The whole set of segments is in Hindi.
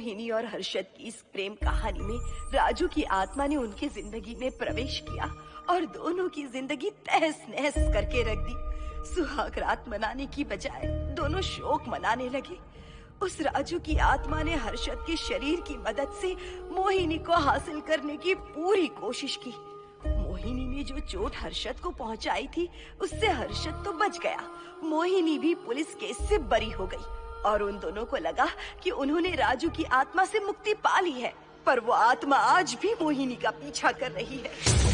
मोहिनी और हर्षद की इस प्रेम कहानी में राजू की आत्मा ने उनकी जिंदगी में प्रवेश किया और दोनों की जिंदगी तहस नहस करके रख दी। सुहाग रात मनाने की बजाय दोनों शोक मनाने लगे। उस राजू की आत्मा ने हर्षद के शरीर की मदद से मोहिनी को हासिल करने की पूरी कोशिश की। मोहिनी ने जो चोट हर्षद को पहुंचाई थी, उससे हर्षद तो बच गया, मोहिनी भी पुलिस केस से बरी हो गई और उन दोनों को लगा कि उन्होंने राजू की आत्मा से मुक्ति पा ली है, पर वो आत्मा आज भी मोहिनी का पीछा कर रही है।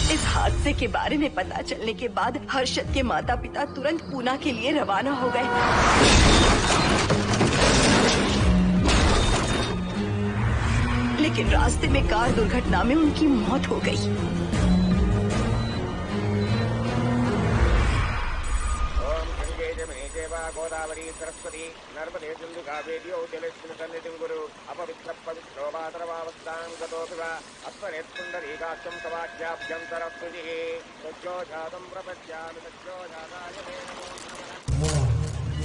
इस हादसे के बारे में पता चलने के बाद हर्षद के माता पिता तुरंत पूना के लिए रवाना हो गए। लेकिन रास्ते में कार दुर्घटना में उनकी मौत हो गई। गोदावरी सरस्वती नर्मदे सिंधु कावेरी जलेस्मिन् सन्निधिं कुरु अपवित्र पवित्रो वातरवावस्थां गतोऽपि वा अस्मरेत्पुण्डरीकाक्षं तवाख्याभ्यन्तरस्तुतिः सज्जो जातं प्रपश्यामि सज्जो जाताय मे नमो नमः।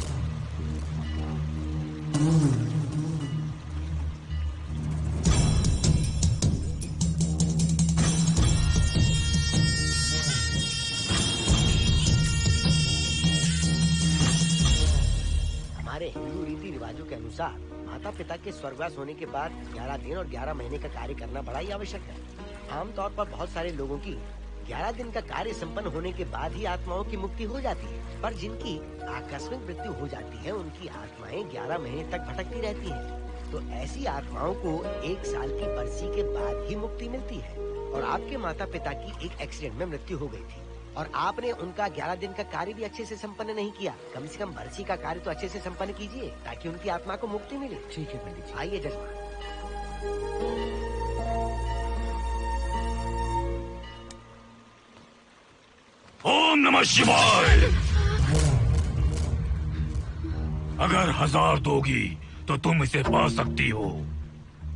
हमारे हिंदू रीति रिवाजों के अनुसार माता पिता के स्वर्गवास होने के बाद 11 दिन और 11 महीने का कार्य करना बड़ा ही आवश्यक है। आमतौर पर बहुत सारे लोगों की 11 दिन का कार्य संपन्न होने के बाद ही आत्माओं की मुक्ति हो जाती है, पर जिनकी आकस्मिक मृत्यु हो जाती है उनकी आत्माएं 11 महीने तक भटकती रहती हैं। तो ऐसी आत्माओं को 1 साल की बरसी के बाद ही मुक्ति मिलती है। और आपके माता पिता की एक एक्सीडेंट में मृत्यु हो गई थी और आपने उनका 11 दिन का कार्य भी अच्छे से संपन्न नहीं किया। कम से कम बरसी का कार्य तो अच्छे से संपन्न कीजिए ताकि उनकी आत्मा को मुक्ति मिले। ठीक है पंडित जी। आइए जजमान। ओम नमः शिवाय। अगर 1000 दोगी तो तुम इसे पा सकती हो।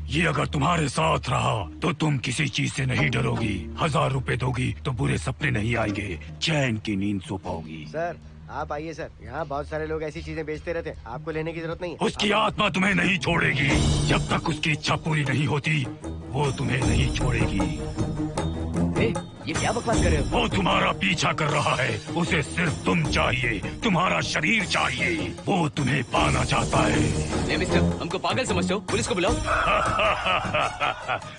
ये अगर तुम्हारे साथ रहा तो तुम किसी चीज से नहीं डरोगी। 1000 रुपए दोगी तो बुरे सपने नहीं आएंगे, चैन की नींद सो पाओगी। सर आप आइए सर, यहाँ बहुत सारे लोग ऐसी चीजें बेचते रहते हैं, आपको लेने की जरूरत नहीं है। उसकी आत्मा तुम्हें नहीं छोड़ेगी जब तक उसकी इच्छा पूरी नहीं होती, वो तुम्हें नहीं छोड़ेगी। ये क्या बकवास कर रहे हो? वो तुम्हारा पीछा कर रहा है, उसे सिर्फ तुम चाहिए, तुम्हारा शरीर चाहिए, वो तुम्हें पाना चाहता है। मिस्टर, हमको पागल समझते हो? पुलिस को बुलाओ।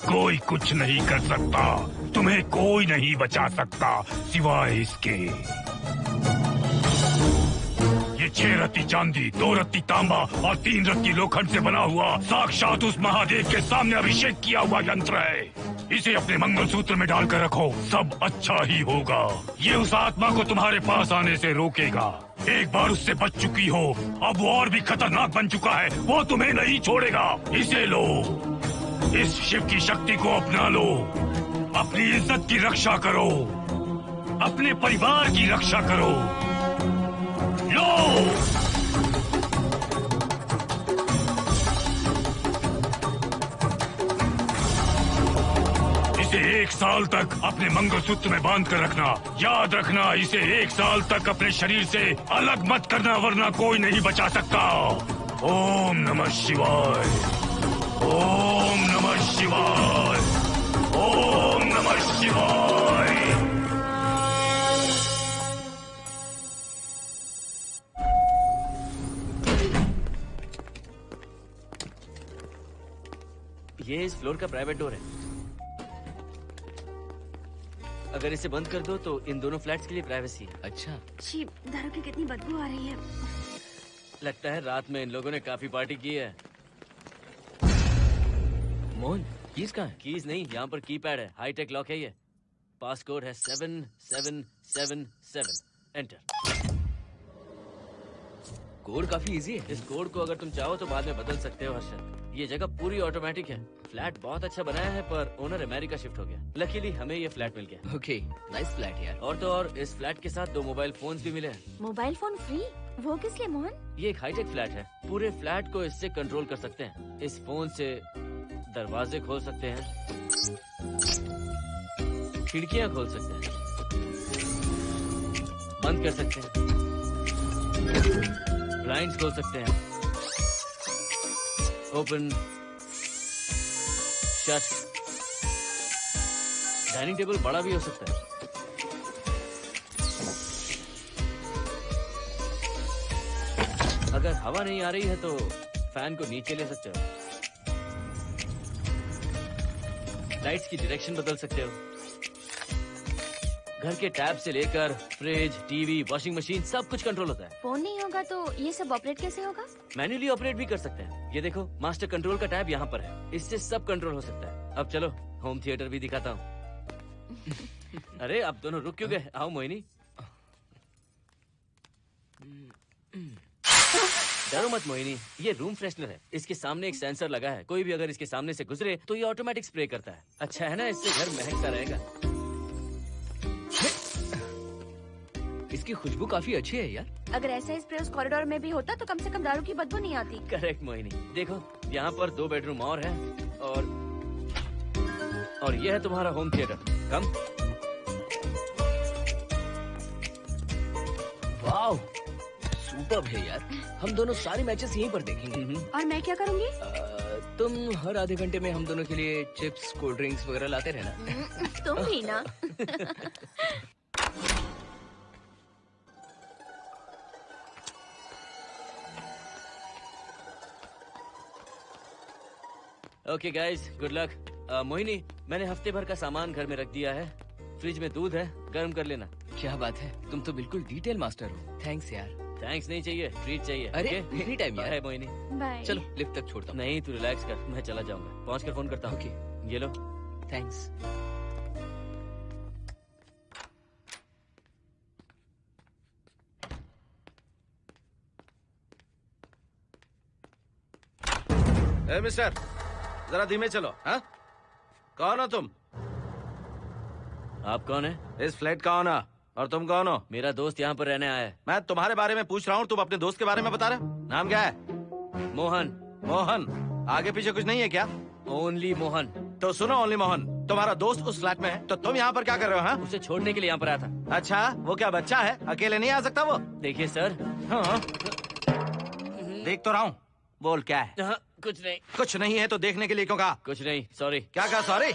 कोई कुछ नहीं कर सकता, तुम्हें कोई नहीं बचा सकता सिवाय इसके। ये 6 रत्ती चांदी, 2 रत्ती तांबा और 3 रत्ती लोखंड से बना हुआ साक्षात उस महादेव के सामने अभिषेक किया हुआ यंत्र है। इसे अपने मंगलसूत्र में डालकर रखो, सब अच्छा ही होगा। ये उस आत्मा को तुम्हारे पास आने से रोकेगा। एक बार उससे बच चुकी हो, अब वो और भी खतरनाक बन चुका है, वो तुम्हें नहीं छोड़ेगा। इसे लो, इस शिव की शक्ति को अपना लो, अपनी इज्जत की रक्षा करो, अपने परिवार की रक्षा करो। लो, इसे 1 साल तक अपने मंगलसूत्र में बांध कर रखना। याद रखना, इसे 1 साल तक अपने शरीर से अलग मत करना, वरना कोई नहीं बचा सकता। ओम नमः शिवाय, ओम नमः शिवाय, ओम नमः शिवाय। ये इस फ्लोर का प्राइवेट डोर है। अगर इसे बंद कर दो तो इन दोनों फ्लैट्स के लिए प्राइवेसी है। अच्छा, छी, दारू की कितनी बदबू आ रही है। लगता है रात में इन लोगों ने काफी पार्टी की है। मोहन कीज कहाँ है? कीज नहीं, यहाँ पर कीपैड है, हाईटेक लॉक है ये। पास कोड है 7777। एंटर। कोड काफी इजी है। इस कोड को अगर तुम चाहो तो बाद में बदल सकते हो हर्षद। ये जगह पूरी ऑटोमेटिक है। फ्लैट बहुत अच्छा बनाया है, पर ओनर अमेरिका शिफ्ट हो गया। लकीली हमें ये फ्लैट मिल गया। ओके, नाइस फ्लैट यार। और तो और इस फ्लैट के साथ 2 मोबाइल फोन्स भी मिले हैं। Mobile phone free? वो किस लिए मोहन? ये एक हाईटेक फ्लैट है, पूरे फ्लैट को इससे कंट्रोल कर सकते हैं। इस फोन से दरवाजे खोल सकते हैं, खिड़कियां खोल सकते हैं, बंद कर सकते हैं, ब्लाइंड्स खोल सकते हैं, ओपन, शट। डाइनिंग टेबल बड़ा भी हो सकता है। अगर हवा नहीं आ रही है तो फैन को नीचे ले सकते हो। लाइट्स की डायरेक्शन बदल सकते हो। घर के टैब से लेकर फ्रिज, टीवी, वॉशिंग मशीन सब कुछ कंट्रोल होता है। फोन नहीं होगा तो ये सब ऑपरेट कैसे होगा? मैन्युअली ऑपरेट भी कर सकते हैं। ये देखो, मास्टर कंट्रोल का टैब यहाँ पर है, इससे सब कंट्रोल हो सकता है। अब चलो होम थिएटर भी दिखाता हूँ। अरे आप दोनों रुक क्यों गए? आओ मोहिनी। डरो मत मोहिनी, ये रूम फ्रेशनर है। इसके सामने एक सेंसर लगा है, कोई भी अगर इसके सामने से गुजरे तो ये ऑटोमेटिक स्प्रे करता है। अच्छा है ना, इससे घर महकता रहेगा। इसकी खुशबू काफी अच्छी है यार। अगर ऐसा स्प्रे उस कॉरिडोर में भी होता तो कम से कम दारू की बदबू नहीं आती। करेक्ट मोहिनी। देखो यहाँ पर 2 बेडरूम और है, और ये है तुम्हारा होम थिएटर। कम। वाओ, सुपर्ब है यार। हम दोनों सारे मैचेस यहीं पर देखेंगे। और मैं क्या करूँगी? तुम हर आधे घंटे में हम दोनों के लिए चिप्स, कोल्ड ड्रिंक्स वगैरह लाते रहना। तुम भी ना। Okay guys, good luck. Mohini, मैंने हफ्ते भर का सामान घर में रख दिया है। फ्रिज में दूध है, गर्म कर लेना। क्या बात है, तुम तो बिल्कुल डिटेल मास्टर हो। थैंक्स यार। थैंक्स नहीं चाहिए, ट्रीट चाहिए। अरे okay? एनी टाइम यार। बाय मोहिनी। बाय। चलो लिफ्ट तक छोड़ता हूँ। नहीं, तू रिलैक्स कर, मैं चला जाऊंगा। पहुंच कर फोन करता हूँ। ओके। ये लो। थैंक्स। ए मिस्टर, जरा धीमे चलो। हाँ, कौन हो तुम? आप कौन है? इस फ्लैट का ओनर। और तुम कौन हो? मेरा दोस्त यहाँ पर रहने आया है। मैं तुम्हारे बारे में पूछ रहा हूँ, तुम अपने दोस्त के बारे में बता रहे हो। नाम क्या है? मोहन। मोहन? आगे पीछे कुछ नहीं है क्या? ओनली मोहन। तो सुनो ओनली मोहन, तुम्हारा दोस्त उस फ्लैट में है, तो तुम यहाँ पर क्या कर रहे हो? हाँ? उसे छोड़ने के लिए यहाँ पर आया था। अच्छा, वो क्या बच्चा है? अकेले नहीं आ सकता वो? देखिए सर। हाँ। देख तो रहा हूँ, बोल क्या है? हाँ, कुछ नहीं। कुछ नहीं है तो देखने के लिए क्यों कहा? कुछ नहीं, सॉरी। क्या कहा सॉरी?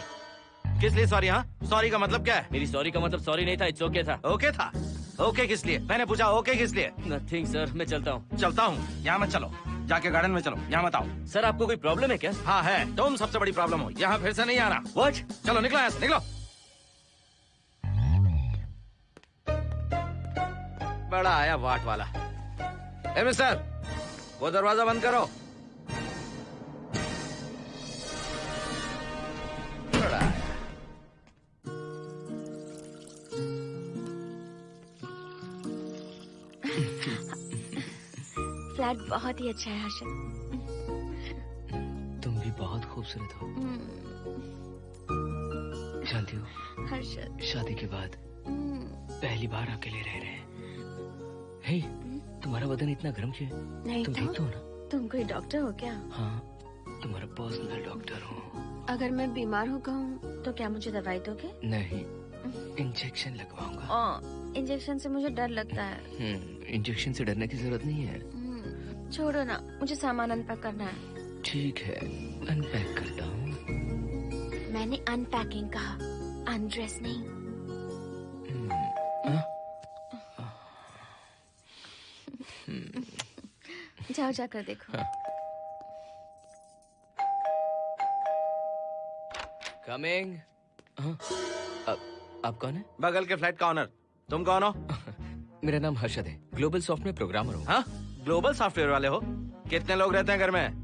किस लिए सॉरी? हाँ, सॉरी का मतलब क्या है? मेरी सॉरी का मतलब सॉरी नहीं था, इट्स ओके था। ओके था? ओके किस लिए? मैंने पूछा ओके किस लिए? नथिंग सर, मैं चलता हूँ। चलता हूँ? यहाँ मत चलो, जाके गार्डन में चलो। यहाँ मत आओ। सर आपको कोई प्रॉब्लम है क्या? हाँ है, तुम सबसे बड़ी प्रॉब्लम हो। यहाँ फिर से नहीं आना। व्हाट? चलो निकलो यहाँ से, निकलो। बड़ा आया वाट वाला। ए मिस्टर, वो दरवाजा बंद करो। बड़ा आया। बहुत ही अच्छा है हर्षद। तुम भी बहुत खूबसूरत हो। जानती हो हर्षद, शादी के बाद पहली बार अकेले रह रहे हैं। हे, तुम्हारा बदन इतना गर्म क्यों है? नहीं तुम तो ठीक तो हो ना? तुम कोई डॉक्टर हो क्या? हाँ, तुम्हारा पर्सनल डॉक्टर हूँ। अगर मैं बीमार हो गऊँ तो क्या मुझे दवाई दोगे? नहीं, इंजेक्शन लगवाऊंगा। इंजेक्शन से मुझे डर लगता है। इंजेक्शन से डरने की जरूरत नहीं है। छोड़ो ना, मुझे सामान अनपैक करना है। ठीक है, अनपैक करता हूँ। मैंने अनपैकिंग कहा, अनड्रेस नहीं। जाओ जाकर देखो। कमिंग। आप कौन है? बगल के फ्लैट का ऑनर। तुम कौन हो? मेरा नाम हर्षद है, ग्लोबल सॉफ्टवेयर प्रोग्रामर हूँ। हाँ, ग्लोबल सॉफ्टवेयर वाले हो? कितने लोग रहते हैं घर में?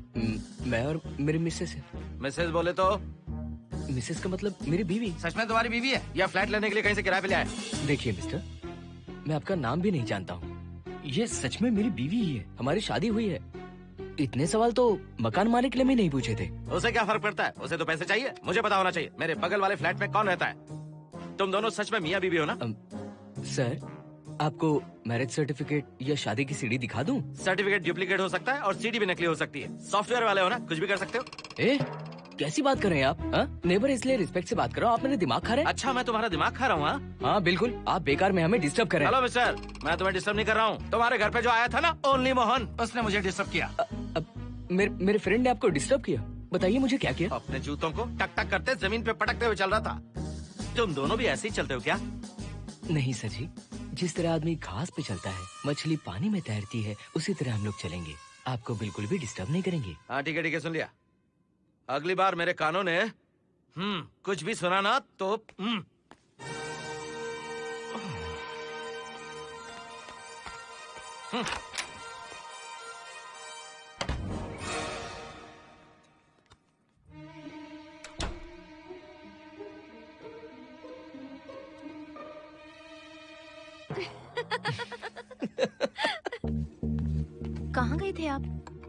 मैं और मेरी मिसेस है। मिसेस बोले तो? मिसेस का मतलब मेरी बीवी। सच में तुम्हारी बीवी है या फ्लैट लेने के लिए कहीं से किराए पे ले आए? देखिए मिस्टर, मैं आपका नाम भी नहीं जानता हूँ। ये सच में मेरी बीवी ही है, हमारी शादी हुई है। इतने सवाल तो मकान मालिक ने भी नहीं पूछे थे। उसे क्या फर्क पड़ता है? उसे तो पैसे चाहिए, मुझे पता होना चाहिए। मेरे बगल वाले फ्लैट में कौन रहता है? तुम दोनों सच में मियाँ बीवी हो ना? सर, आपको मैरिज सर्टिफिकेट या शादी की सीडी दिखा दूं? सर्टिफिकेट डुप्लीकेट हो सकता है और सीडी भी नकली हो सकती है। सॉफ्टवेयर वाले हो ना, कुछ भी कर सकते हो। कैसी बात कर रहे हैं आप? नेबर, इसलिए रिस्पेक्ट से बात करो। आप मेरे दिमाग खा रहे हैं? अच्छा, मैं तुम्हारा दिमाग खा रहा हूँ? हाँ बिल्कुल, आप बेकार में हमें डिस्टर्ब कर रहे हैं। हेलो मिस्टर, मैं तुम्हें डिस्टर्ब नहीं कर रहा हूँ। तुम्हारे घर पे जो आया था ना, ओनली मोहन, उसने मुझे डिस्टर्ब किया। मेरे फ्रेंड ने आपको डिस्टर्ब किया? बताइए मुझे क्या किया? अपने जूतों को टक टक करते जमीन पे पटकते हुए चल रहा था। तुम दोनों भी ऐसे ही चलते हो क्या? नहीं सर जी, जिस तरह आदमी घास पे चलता है, मछली पानी में तैरती है, उसी तरह हम लोग चलेंगे। आपको बिल्कुल भी डिस्टर्ब नहीं करेंगे। हाँ ठीक है, सुन लिया। अगली बार मेरे कानों ने कुछ भी सुना ना तो कहाँ गए थे आप?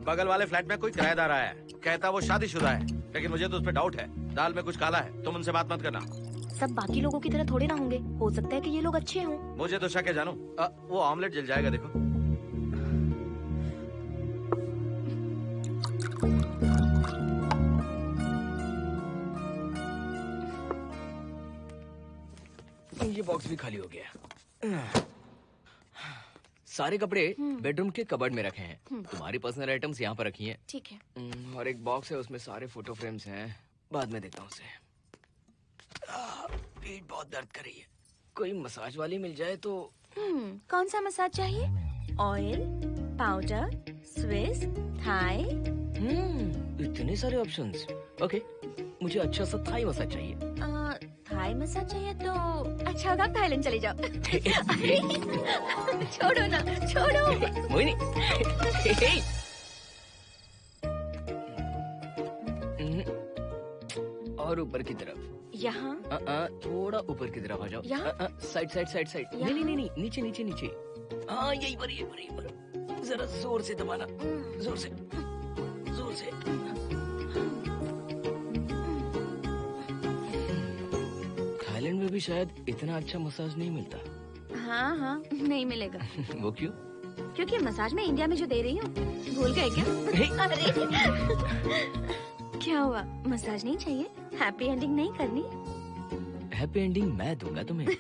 बगल वाले फ्लैट में कोई किराएदार आया है, कहता वो शादीशुदा है, लेकिन मुझे तो उस पर डाउट है। दाल में कुछ काला है, तुम उनसे बात मत करना। सब बाकी लोगों की तरह थोड़े ना होंगे, हो सकता है कि ये लोग अच्छे हों। मुझे तो शक है जानू। वो ऑमलेट जल जाएगा, देखो। ये बॉक्स भी खाली हो गया। सारे कपड़े बेडरूम के कबर्ड में रखे हैं। तुम्हारी पर्सनल आइटम्स यहाँ पर रखी हैं। ठीक है। और एक बॉक्स है, उसमें सारे फोटो फ्रेम्स हैं। बाद में देता हूँ उसे। पीठ बहुत दर्द कर रही है, कोई मसाज वाली मिल जाए तो। कौन सा मसाज चाहिए? Oil, powder, Swiss, Thai? इतने सारे ऑप्शंस। ओके, मुझे अच्छा सा थाई मसाज चाहिए। थाई मसाज चाहिए तो अच्छा होगा थाईलैंड चले जाओ। छोड़ो ना, छोड़ो। मोहिनी। और ऊपर की तरफ। यहाँ? थोड़ा ऊपर की तरफ आ जाओ। यहाँ? Side side side side. नहीं नहीं नहीं, नीचे नीचे नीचे। हाँ यही पर, यही पर, यही पर। जरा जोर से दबाना, जोर से, जोर से। थाईलैंड में भी शायद इतना अच्छा मसाज नहीं मिलता। हाँ हाँ, नहीं मिलेगा। वो क्यों? क्योंकि मसाज मैं इंडिया में जो दे रही हूँ, भूल गए क्या? अरे क्या हुआ, मसाज नहीं चाहिए? हैप्पी एंडिंग नहीं करनी? हैप्पी एंडिंग मैं दूंगा तुम्हें।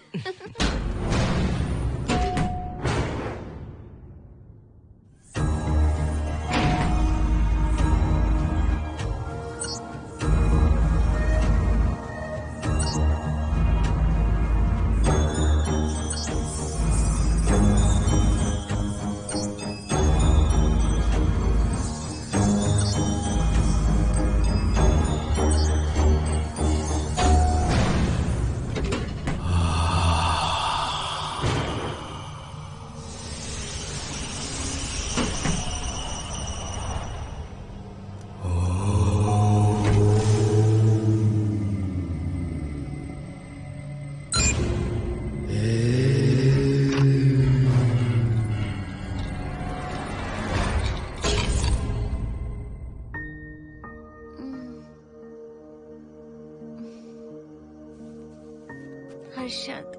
हर्षद,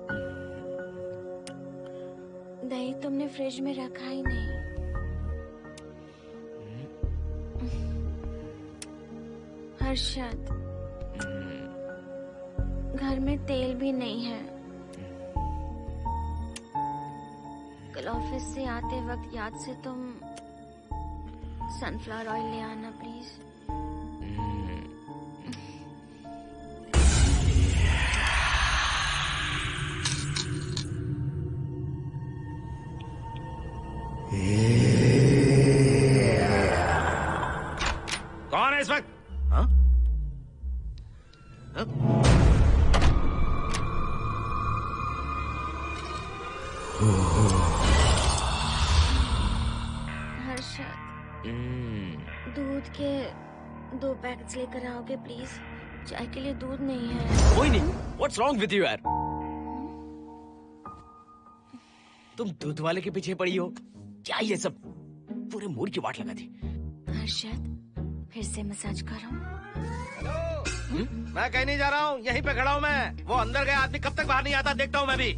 दही तुमने फ्रिज में रखा ही नहीं। हर्षद, घर में तेल भी नहीं है। कल ऑफिस से आते वक्त याद से तुम सनफ्लावर ऑयल ले आना प्लीज। कौन है इस वक्त? हाँ? हाँ? हर्षद, दूध के 2 पैकेट्स लेकर आओगे प्लीज? चाय के लिए दूध नहीं है। कोई नहीं। What's wrong with you यार? तुम दूध वाले के पीछे पड़ी हो? क्या ये सब? पूरे मूड की वाट लगा दी। हर्षद, फिर से मसाज करो। मैं कहीं नहीं जा रहा हूँ, यहीं पे खड़ा हूँ मैं। वो अंदर गया आदमी कब तक बाहर नहीं आता, देखता हूँ मैं भी।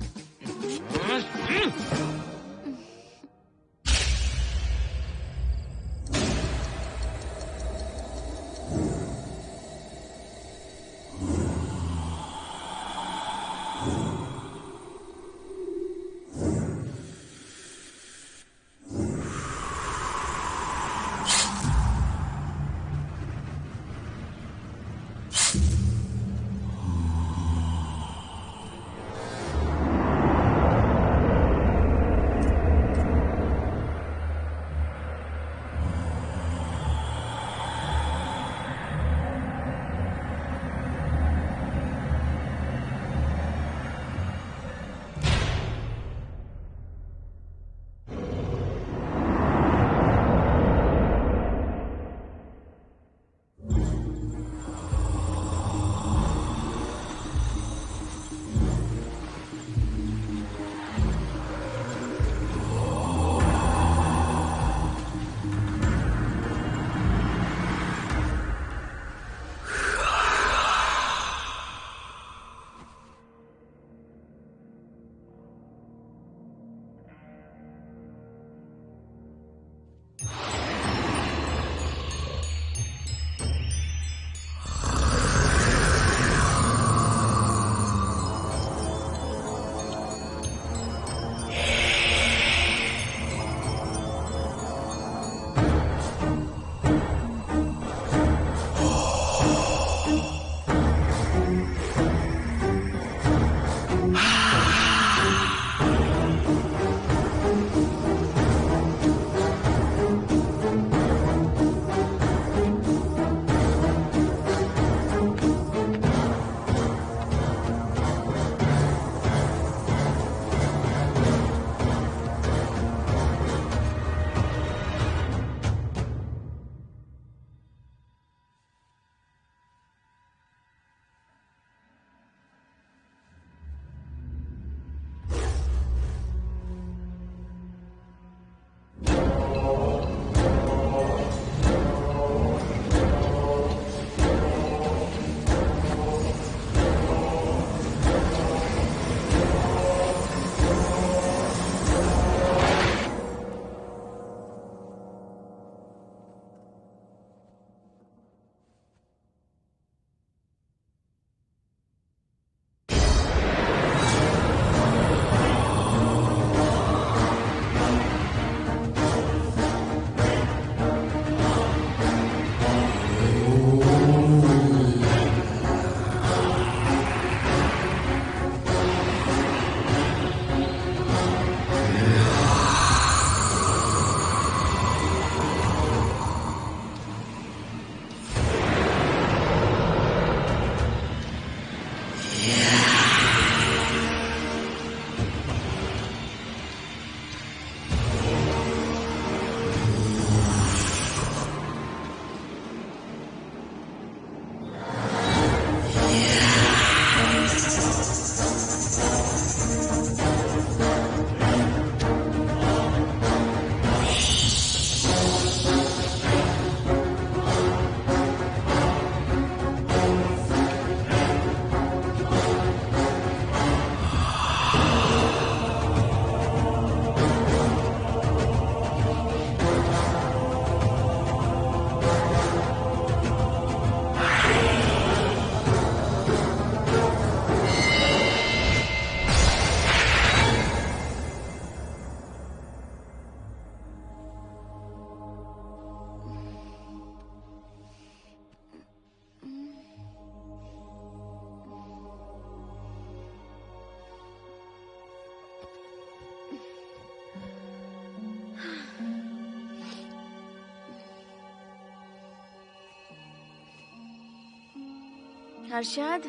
हर्षद,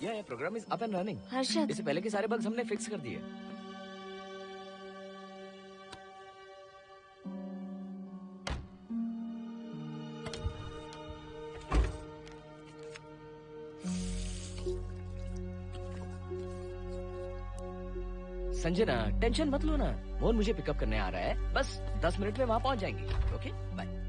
ये program is up and running. Harshad, इससे पहले के सारे बग्स हमने फिक्स कर दिए। संजना, टेंशन मत लो ना। मोहन मुझे पिकअप करने आ रहा है, बस 10 मिनट में वहां पहुंच जाएंगे। Okay, bye.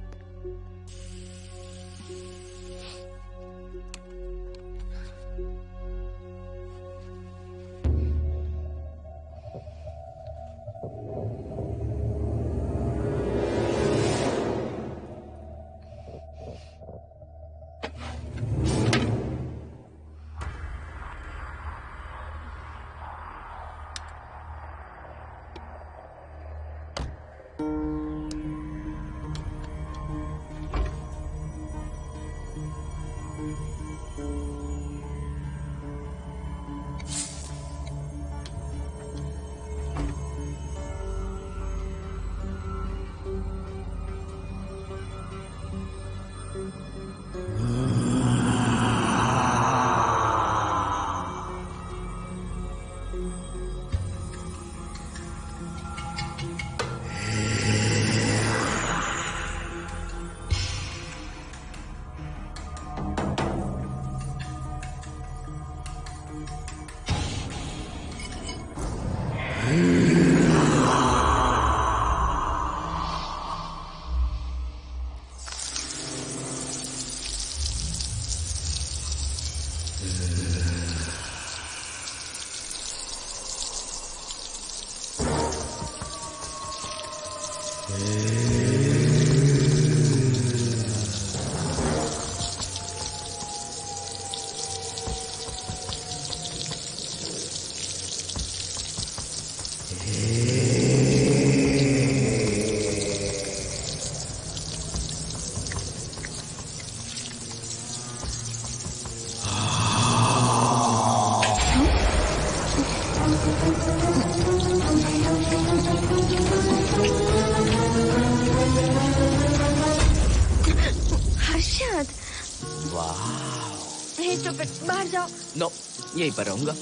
बाहर जाओ। नो, यहीं पर रहूंगा।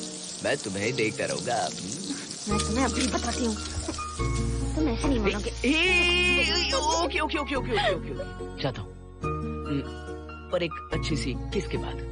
मैं तुम्हें देखता रहूंगा। मैं तुम्हें अभी बताती हूँ, तुम ऐसे नहीं मानोगे। Okay okay okay okay okay okay, चाहता हूँ, पर एक अच्छी सी किस के बाद।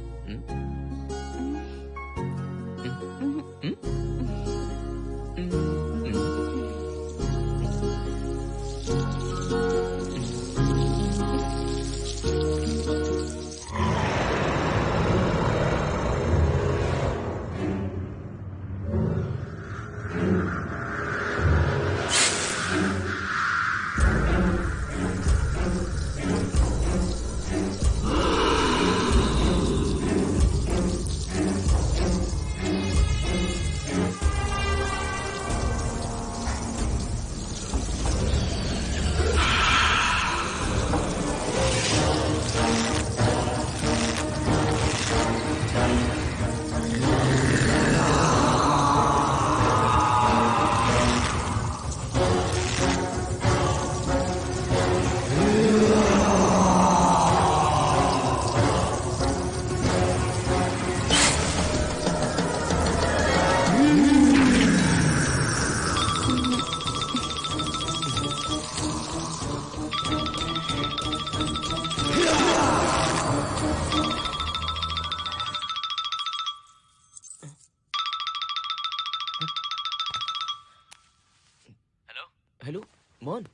हेलो मोहन,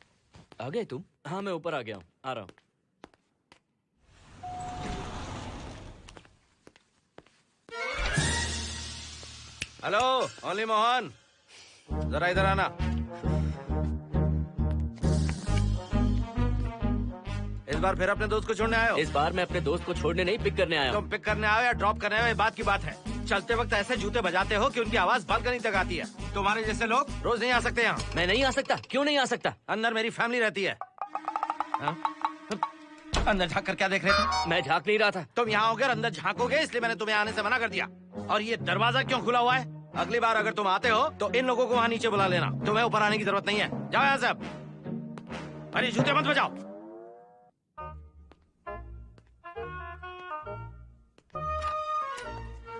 आ गए तुम? हाँ, मैं ऊपर आ गया हूँ, आ रहा हूँ। हेलो, ओनली मोहन, जरा इधर आना। इस बार फिर अपने दोस्त को छोड़ने आए हो? इस बार मैं अपने दोस्त को छोड़ने नहीं, पिक करने आया हूँ। तुम पिक करने आए हो या ड्रॉप करने आए हो, ये बात की बात है। चलते वक्त ऐसे जूते बजाते हो कि उनकी आवाज बालकनी तक आती है। तुम्हारे जैसे लोग रोज नहीं आ सकते यहाँ। मैं नहीं आ सकता। क्यों नहीं आ सकता? अंदर मेरी फैमिली रहती है। अंदर झाँक कर क्या देख रहे थे? मैं झाँक नहीं रहा था। तुम यहाँ होकर अंदर झाँकोगे, इसलिए मैंने तुम्हें आने से मना कर दिया। और ये दरवाजा क्यों खुला हुआ है? अगली बार अगर तुम आते हो तो इन लोगों को वहाँ नीचे बुला लेना। तुम्हें ऊपर आने की जरूरत नहीं है। जाओ यहाँ से अब। अरे जूते मत बजाओ।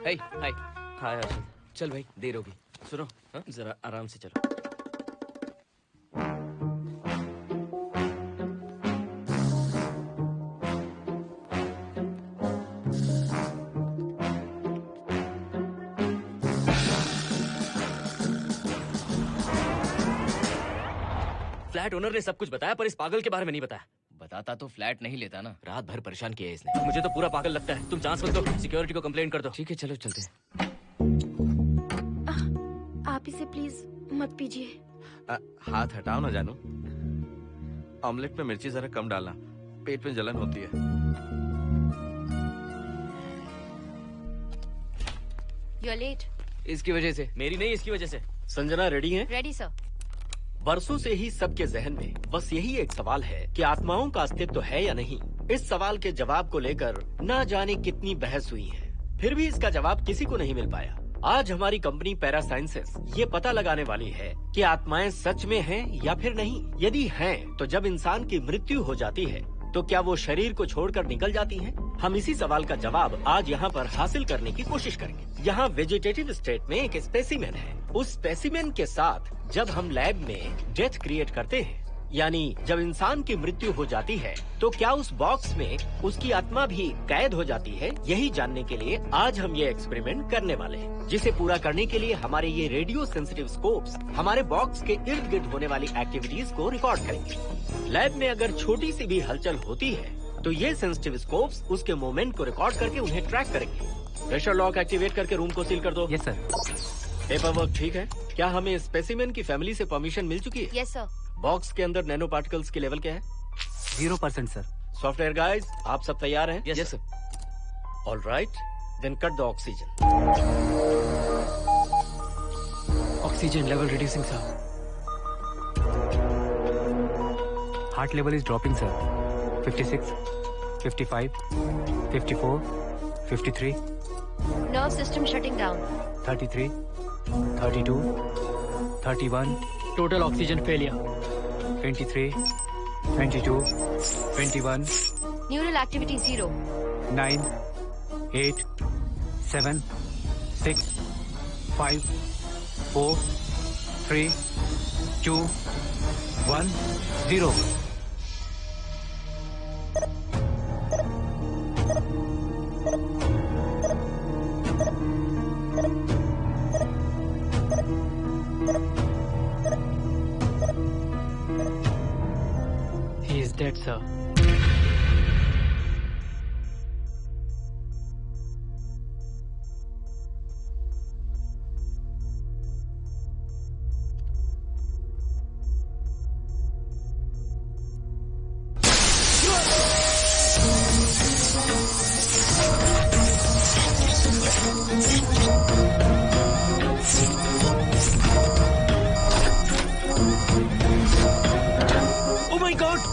हाय हाय। हाय हर्षद। चल भाई, देर होगी। सुनो, हाँ? जरा आराम से चलो। फ्लैट ओनर ने सब कुछ बताया पर इस पागल के बारे में नहीं बताया। बताता तो फ्लैट नहीं लेता ना। रात भर परेशान किया है इसने। मुझे तो पूरा पागल लगता है। तुम चांस मत दो, सिक्योरिटी को कंप्लेंट कर दो। ठीक है, चलो चलते हैं। आप इसे प्लीज मत पीजिए। हाथ हटाओ ना जानू। ऑमलेट में मिर्ची जरा कम डालना, पेट में जलन होती है। You are late. इसकी वजह से। मेरी नहीं, इसकी वजह से। संजना रेडी है? Ready sir. बरसों से ही सबके जहन में बस यही एक सवाल है कि आत्माओं का अस्तित्व है या नहीं। इस सवाल के जवाब को लेकर ना जाने कितनी बहस हुई है, फिर भी इसका जवाब किसी को नहीं मिल पाया। आज हमारी कंपनी पैरा साइंसेस ये पता लगाने वाली है कि आत्माएं सच में हैं या फिर नहीं। यदि हैं, तो जब इंसान की मृत्यु हो जाती है तो क्या वो शरीर को छोड़कर निकल जाती हैं? हम इसी सवाल का जवाब आज यहाँ पर हासिल करने की कोशिश करेंगे। यहाँ वेजिटेटिव स्टेट में एक स्पेसिमेन है। उस स्पेसिमेन के साथ जब हम लैब में डेथ क्रिएट करते हैं, यानी जब इंसान की मृत्यु हो जाती है, तो क्या उस बॉक्स में उसकी आत्मा भी कैद हो जाती है? यही जानने के लिए आज हम ये एक्सपेरिमेंट करने वाले हैं, जिसे पूरा करने के लिए हमारे ये रेडियो सेंसिटिव स्कोप्स हमारे बॉक्स के इर्द गिर्द होने वाली एक्टिविटीज को रिकॉर्ड करेंगे। लैब में अगर छोटी सी भी हलचल होती है तो ये सेंसिटिव स्कोप्स उसके मूवमेंट को रिकॉर्ड करके उन्हें ट्रैक करेंगे। प्रेशर लॉक एक्टिवेट करके रूम को सील कर दो। Yes sir. पेपर वर्क ठीक है? क्या हमें स्पेसिमेन की फैमिली से परमिशन मिल चुकी है? Yes sir. बॉक्स के अंदर नैनो पार्टिकल्स की लेवल क्या है? 0% सर। सॉफ्टवेयर गाइस, आप सब तैयार हैं? Yes sir. All right, then cut the oxygen. Oxygen level reducing sir. Heart level is dropping sir. 56, 55, 54, 53, nerve system shutting down. 33, 32, 31, total oxygen failure. 23, 22, 21, neural activity 0। 9, 8, 7, 6, 5, 4, 3, 2, 1, 0। He is dead, sir.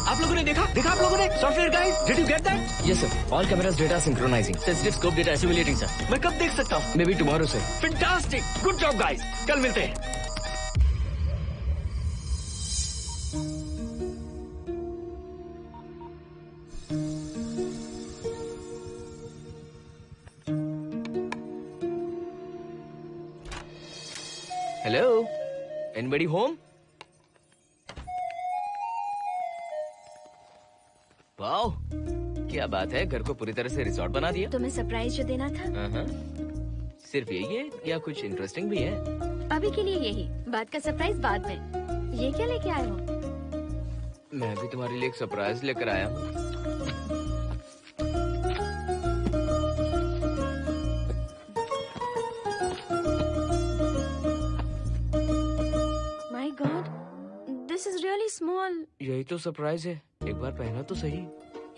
आप लोगों ने देखा आप लोगों ने? Software guys, did you get that? Yes, sir. All cameras data synchronizing. Sensitive scope data simulating sir. मैं कब देख सकता हूँ? Maybe tomorrow, sir. Fantastic, good job guys, कल मिलते हैं। Hello? Anybody home? वाओ, क्या बात है, घर को पूरी तरह से रिसोर्ट बना दिया। तुम्हें सरप्राइज जो देना था। सिर्फ यही है या कुछ इंटरेस्टिंग भी है? अभी के लिए यही, बाद का सरप्राइज बाद में। ये क्या लेके आए हो? मैं भी तुम्हारे लिए एक सरप्राइज लेकर आया हूँ। My God, this is really small. यही तो सरप्राइज है, एक बार पहना तो सही।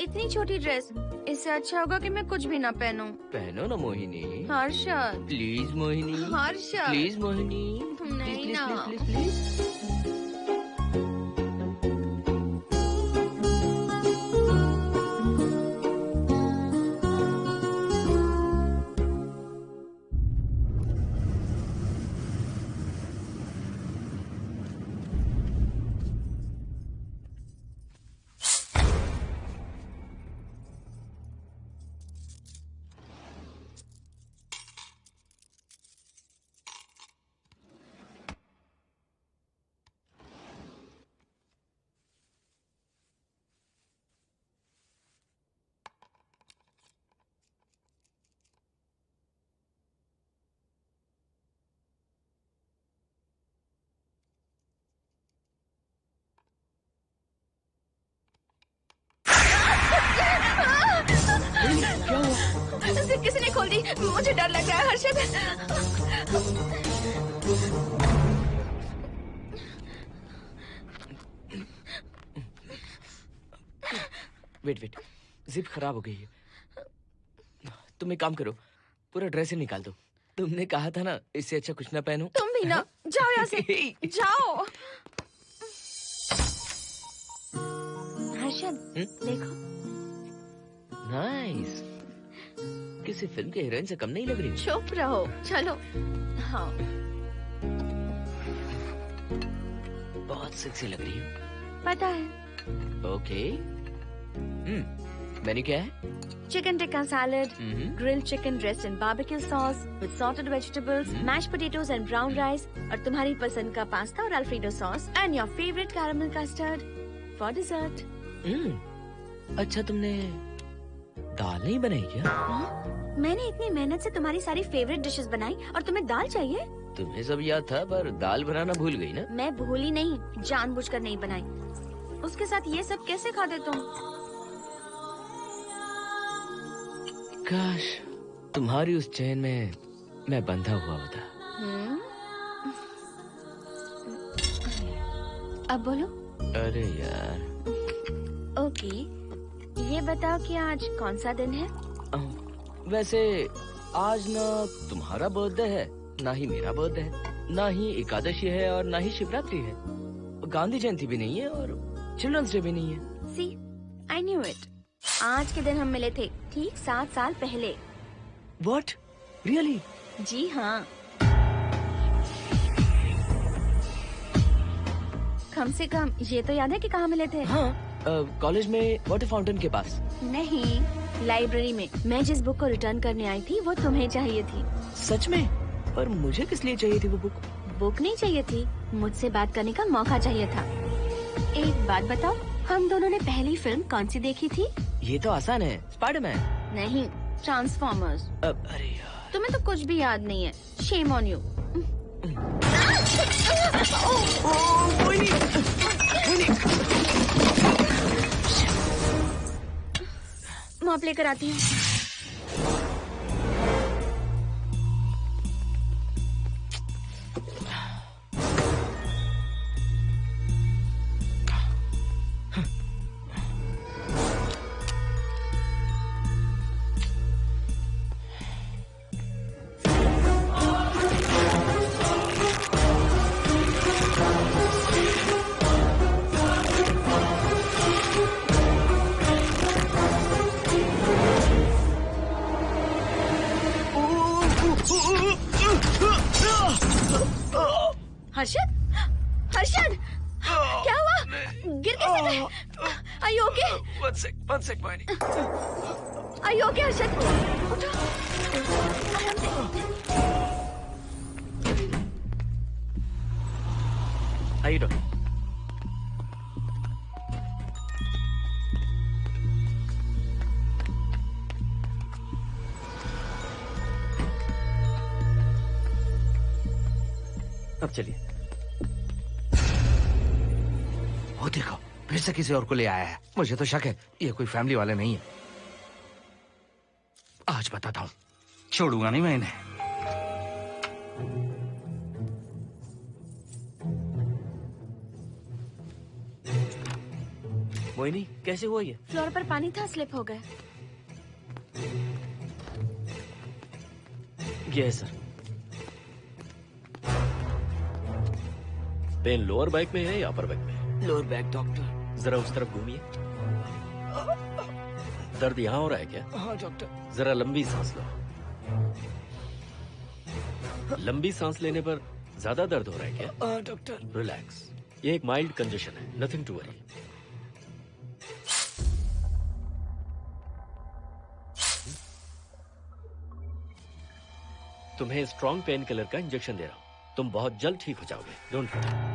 इतनी छोटी ड्रेस, इससे अच्छा होगा कि मैं कुछ भी ना पहनूं। पहनो ना मोहिनी। हर्षद, प्लीज मोहिनी। हर्षद, प्लीज मोहिनी। नहीं प्लीज, ना। Please, please, please. जिप किसी ने खोल दी। मुझे डर लग रहा है हर्षद। वेट, जिप खराब हो गई है। तुम एक काम करो, पूरा ड्रेस ही निकाल दो। तुमने कहा था ना इससे अच्छा कुछ ना पहनो। तुम भी ना, जाओ यहाँ से, जाओ। हर्षद, देखो। नाइस। किसी फिल्म के हीरोइन से कम नहीं लग रही। चुप रहो, चलो। हाँ, बहुत सेक्सी लग रही हो। पता है। ओके। मेन्यू क्या है? Chicken tikka salad, grilled chicken dressed in barbecue sauce with salted vegetables, mashed potatoes and brown rice, और तुम्हारी पसंद का पास्ता और alfredo sauce, and your favorite caramel custard for dessert. अच्छा, तुमने दाल नहीं बनाई क्या? मैंने इतनी मेहनत से तुम्हारी सारी फेवरेट डिशेस बनाई और तुम्हें दाल चाहिए? तुम्हें सब याद था पर दाल बनाना भूल गई ना? मैं भूली नहीं, जानबूझकर नहीं बनाई। उसके साथ ये सब कैसे खाते तुम? काश तुम्हारी उस चैन में मैं बंधा हुआ होता। अब बोलो। अरे यार। ओके, ये बताओ कि आज कौन सा दिन है? वैसे आज ना तुम्हारा बर्थडे है, ना ही मेरा बर्थडे है, ना ही एकादशी है और ना ही शिवरात्रि है, गांधी जयंती भी नहीं है और चिल्ड्रंस डे भी नहीं है। सी, आई न्यू इट। आज के दिन हम मिले थे, ठीक 7 साल पहले। What? Really? जी हाँ। कम से कम ये तो याद है कि कहाँ मिले थे? हाँ, कॉलेज में वाटर फाउंटेन के पास। नहीं, लाइब्रेरी में। मैं जिस बुक को रिटर्न करने आई थी वो तुम्हें चाहिए थी। सच में? पर मुझे किस लिए चाहिए थी वो बुक? बुक नहीं चाहिए थी, मुझसे बात करने का मौका चाहिए था। एक बात बताओ, हम दोनों ने पहली फिल्म कौन सी देखी थी? ये तो आसान है, स्पाइडरमैन। नहीं, ट्रांसफॉर्मर्स। अरे यार, तुम्हें तो कुछ भी याद नहीं है। Shame on you. मॉप लेकर आती हूँ। हर्षद, हर्षद, क्या हुआ? गिर कैसे गए? Are you okay? One sec, Moini. Are you okay, Harshad? उठो। आराम से। आइए डॉक्टर। अब चलिए। वो देखो, फिर से किसी और को ले आया है। मुझे तो शक है ये कोई फैमिली वाले नहीं है। आज बताता हूँ, छोड़ूंगा नहीं मैं इन्हें। मोहिनी, कैसे हुआ ये? फ्लोर पर पानी था, स्लिप हो गए। ये है सर। पेन लोअर बैक में है या अपर बैक में? Lower back doctor. जरा उस तरफ घूमिए। दर्द यहाँ हो रहा है क्या? हाँ डॉक्टर। जरा लंबी सांस लो। लंबी सांस लेने पर ज्यादा दर्द हो रहा है क्या? हाँ डॉक्टर। रिलैक्स, ये एक माइल्ड कंजेशन है, नथिंग टू वरी। तुम्हें स्ट्रॉन्ग पेन किलर का इंजेक्शन दे रहा हूं, तुम बहुत जल्द ठीक हो जाओगे, डोंट वरी।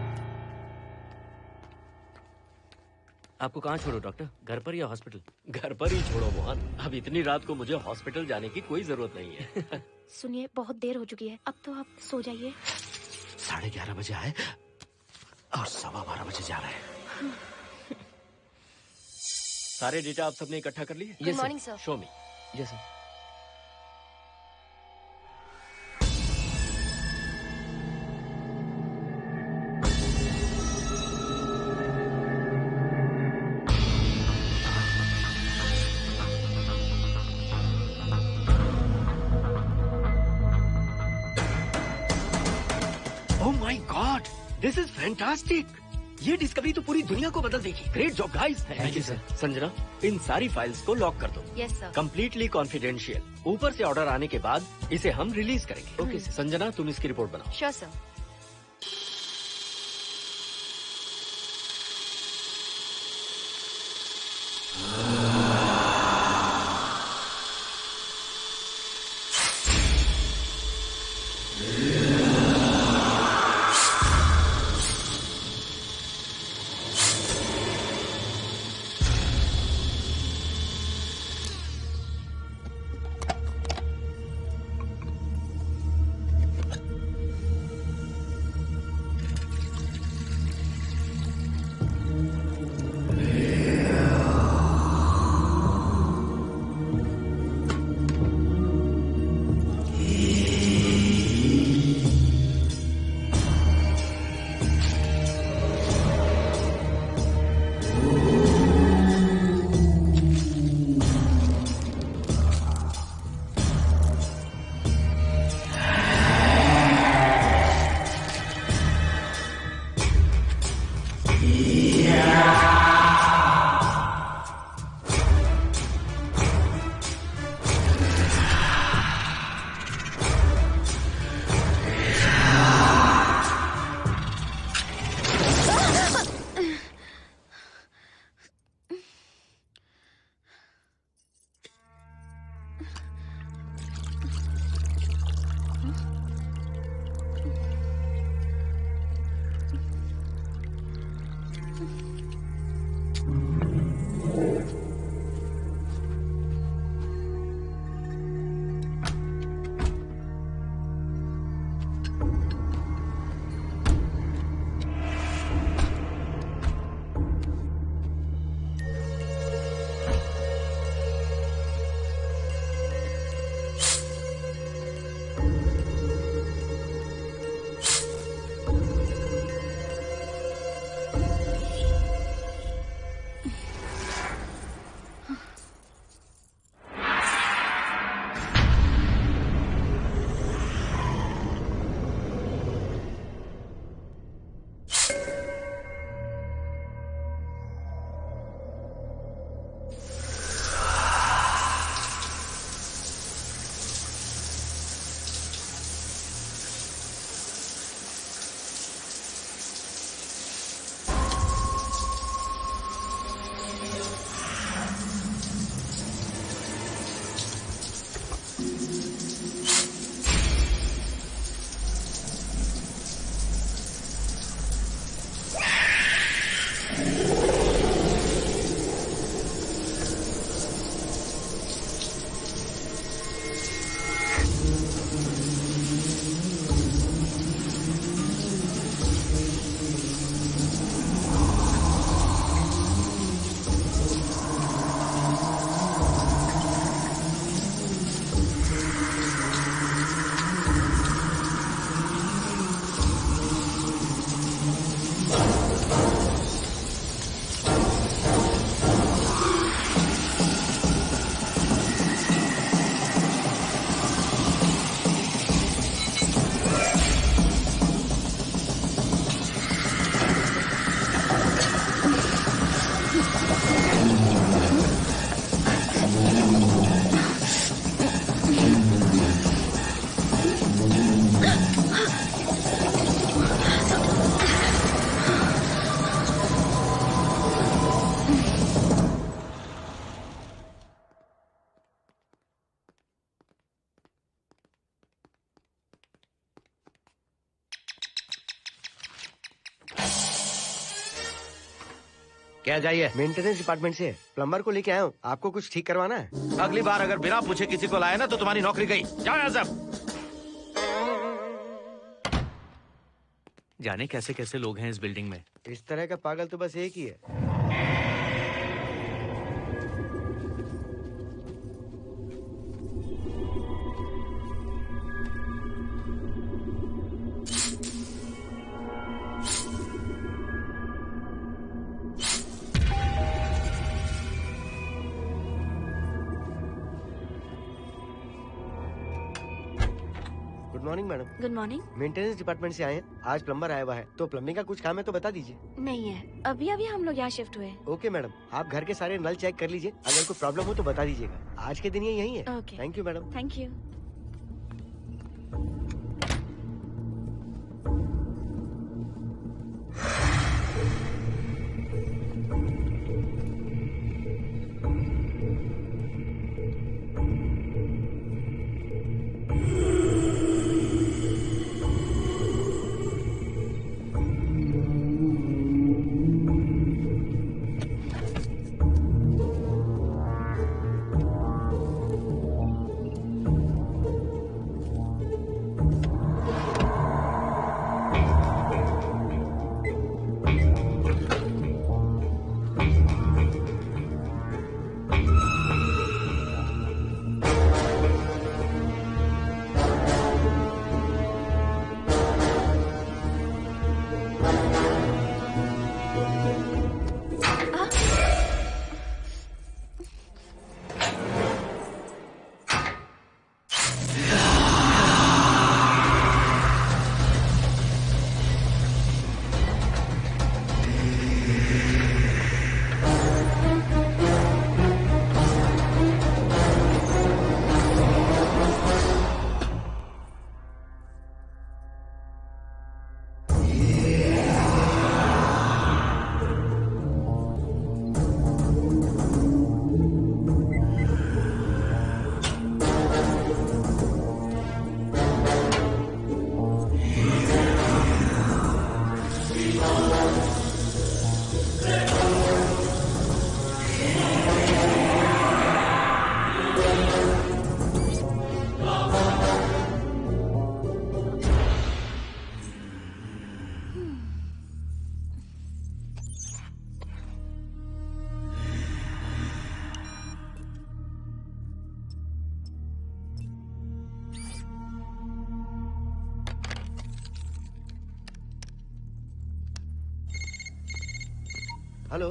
आपको कहाँ छोड़ो डॉक्टर, घर पर या हॉस्पिटल? घर पर ही छोड़ो मोहन, अब इतनी रात को मुझे हॉस्पिटल जाने की कोई जरूरत नहीं है। सुनिए, बहुत देर हो चुकी है, अब तो आप सो जाइए। 11:30 बजे आए और 12:15 बजे जा रहे हैं। सारे डेटा आप सबने इकट्ठा कर लिए? Good morning sir. Show me. Yes sir. This is fantastic. ये डिस्कवरी तो पूरी दुनिया को बदल देगी। Great job guys. Thank you sir. Sanjana, इन सारी फाइल्स को लॉक कर दो। Yes sir. Completely confidential. ऊपर से ऑर्डर आने के बाद इसे हम रिलीज करेंगे। Okay sir. संजना, तुम इसकी रिपोर्ट बनाओ। Sure sir. क्या चाहिए? मेंटेनेंस डिपार्टमेंट से प्लम्बर को लेके आया हूँ। आपको कुछ ठीक करवाना है? अगली बार अगर बिना पूछे किसी को लाए ना तो तुम्हारी नौकरी गई। जाओ यहाँ से। जाने कैसे कैसे लोग हैं इस बिल्डिंग में। इस तरह का पागल तो बस एक ही है। Good morning madam. Good morning. Maintenance department से आए हैं। आज प्लम्बर आया हुआ है, तो प्लम्बिंग का कुछ काम है तो बता दीजिए। नहीं है, अभी अभी हम लोग यहाँ शिफ्ट हुए। ओके मैडम, आप घर के सारे नल चेक कर लीजिए, अगर कोई प्रॉब्लम हो तो बता दीजिएगा। आज के दिन ये यही है। Okay. Thank you madam. Thank you. Hello,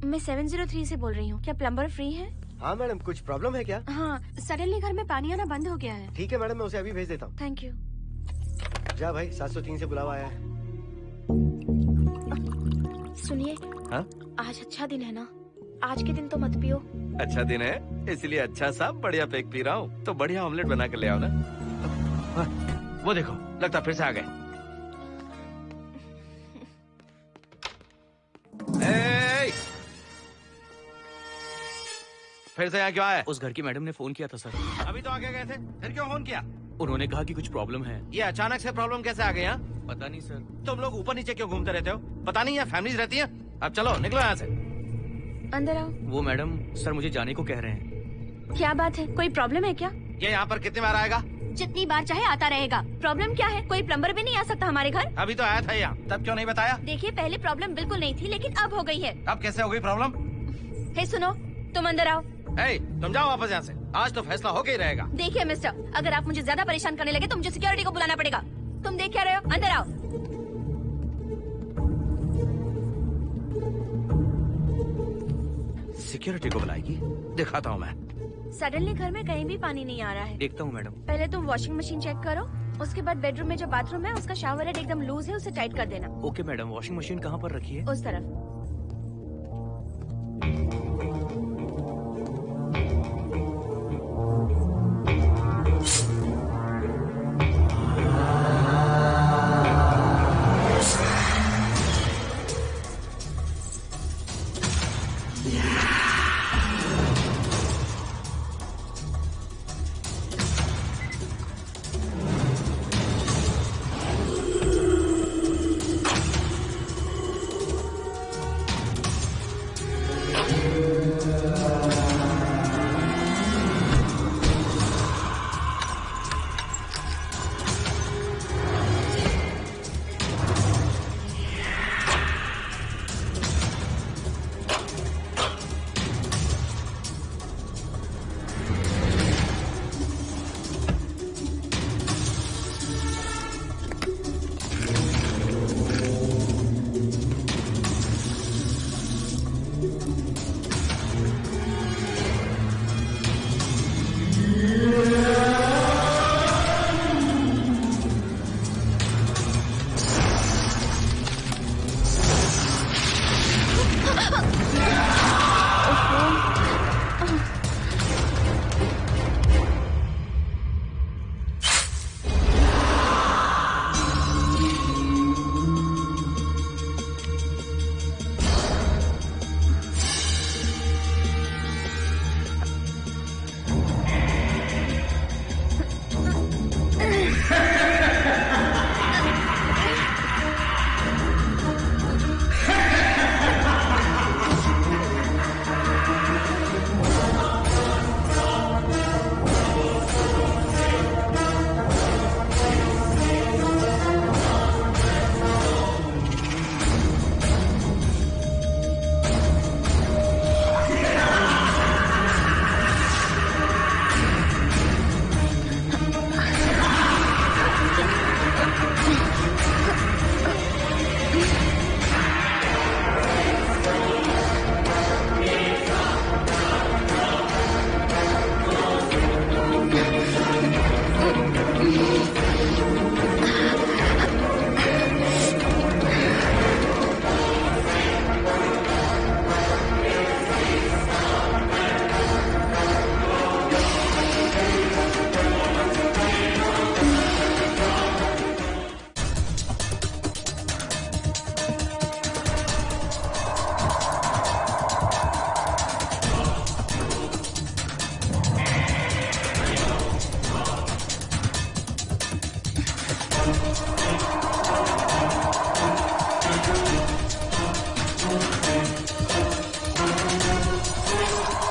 मैं 703 से बोल रही हूँ। क्या प्लम्बर फ्री है? हाँ मैडम, कुछ प्रॉब्लम है क्या? हाँ, सडनली घर में पानी आना बंद हो गया है। ठीक है मैडम, मैं उसे अभी भेज देता हूँ। Thank you. जा भाई, 703 से बुलावा आया है। सुनिए, हाँ? आज अच्छा दिन है ना, आज के दिन तो मत पियो। अच्छा दिन है, इसलिए अच्छा सा बढ़िया पेक पी रहा हूँ। तो बढ़िया ऑमलेट बना के ले आओ ना। वो देखो, लगता फिर से आ गए। फिर से यहाँ क्यों आए? उस घर की मैडम ने फोन किया था सर। अभी तो आगे गए थे, फिर क्यों फोन किया? उन्होंने कहा कि कुछ प्रॉब्लम है। ये अचानक से प्रॉब्लम कैसे आ गई यहाँ? पता नहीं सर। तुम लोग ऊपर नीचे क्यों घूमते रहते हो? पता नहीं है फैमिलीज रहती हैं? अब चलो निकलो यहाँ से। अंदर आओ। वो मैडम सर मुझे जाने को कह रहे हैं। क्या बात है, कोई प्रॉब्लम है क्या? ये यहाँ पर कितनी बार आएगा? जितनी बार चाहे आता रहेगा। प्रॉब्लम क्या है? कोई प्लम्बर भी नहीं आ सकता हमारे घर? अभी तो आया था यहाँ, तब क्यों नहीं बताया? देखिए, पहले प्रॉब्लम बिल्कुल नहीं थी, लेकिन अब हो गई है। अब कैसे हो गई प्रॉब्लम? हे सुनो, तुम अंदर आओ। तुम जाओ वापस यहाँ से। आज तो फैसला होके ही रहेगा। देखिए मिस्टर, अगर आप मुझे ज्यादा परेशान करने लगे तो मुझे सिक्योरिटी को बुलाना पड़ेगा। तुम देख क्या रहे हो? अंदर आओ। सिक्योरिटी को बुलाएगी? दिखाता हूँ मैं। सडनली घर में कहीं भी पानी नहीं आ रहा है। देखता हूँ मैडम। पहले तुम वॉशिंग मशीन चेक करो, उसके बाद बेडरूम में जो बाथरूम है उसका शावर हेड एकदम लूज है, उसे टाइट कर देना। ओके मैडम, वॉशिंग मशीन कहाँ पर रखी है? उस तरफ।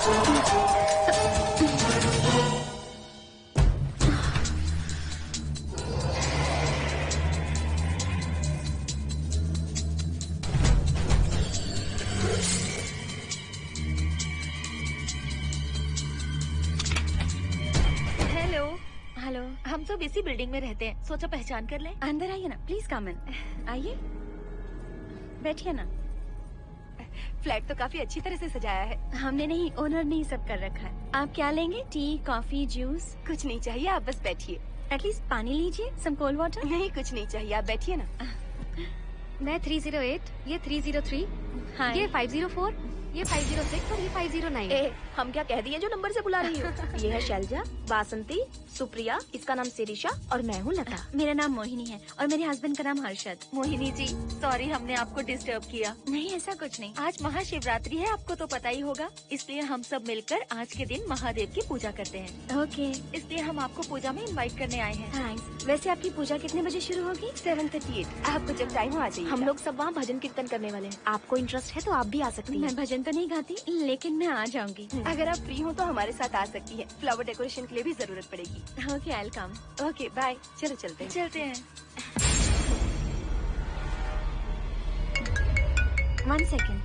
हेलो। हेलो। हम सब इसी बिल्डिंग में रहते हैं, सोचा पहचान कर लें। अंदर आइए ना, प्लीज कम इन। आइए, बैठिए ना। फ्लैट तो काफी अच्छी तरह से सजाया है। हमने नहीं, ओनर ने ही सब कर रखा है। आप क्या लेंगे? T, coffee, juice? कुछ नहीं चाहिए, आप बस बैठिए। एटलीस्ट पानी लीजिए, सम कोल्ड वाटर। नहीं, कुछ नहीं चाहिए, आप बैठिए ना। मैं 308, ये 303, हाँ। ये 504, ये 506 और ये 509। ए, हम क्या कह दिए जो नंबर से बुला रही हो? ये है शैलजा, बासंती, सुप्रिया, इसका नाम शिरीषा और मैं हूँ लता। मेरा नाम मोहिनी है और मेरे हस्बैंड का नाम हर्षद। मोहिनी जी, सॉरी हमने आपको डिस्टर्ब किया। नहीं, ऐसा कुछ नहीं। आज महाशिवरात्रि है, आपको तो पता ही होगा, इसलिए हम सब मिलकर आज के दिन महादेव की पूजा करते हैं। ओके, इसलिए हम आपको पूजा में इनवाइट करने आए हैं। थैंक्स। वैसे आपकी पूजा कितने बजे शुरू होगी? 7:38। आपको जब टाइम हो आ जाइए। हम लोग सब वहाँ भजन कीर्तन करने वाले हैं। आपको इंटरेस्ट है तो आप भी आ सकती मैं हैं। भजन तो नहीं गाती, लेकिन मैं आ जाऊंगी। अगर आप फ्री हो तो हमारे साथ आ सकती है। फ्लावर डेकोरेशन के लिए भी जरूरत पड़ेगी। Okay, I will come. Okay, bye. चलो चलते हैं। चलते हैं। 1 सेकेंड।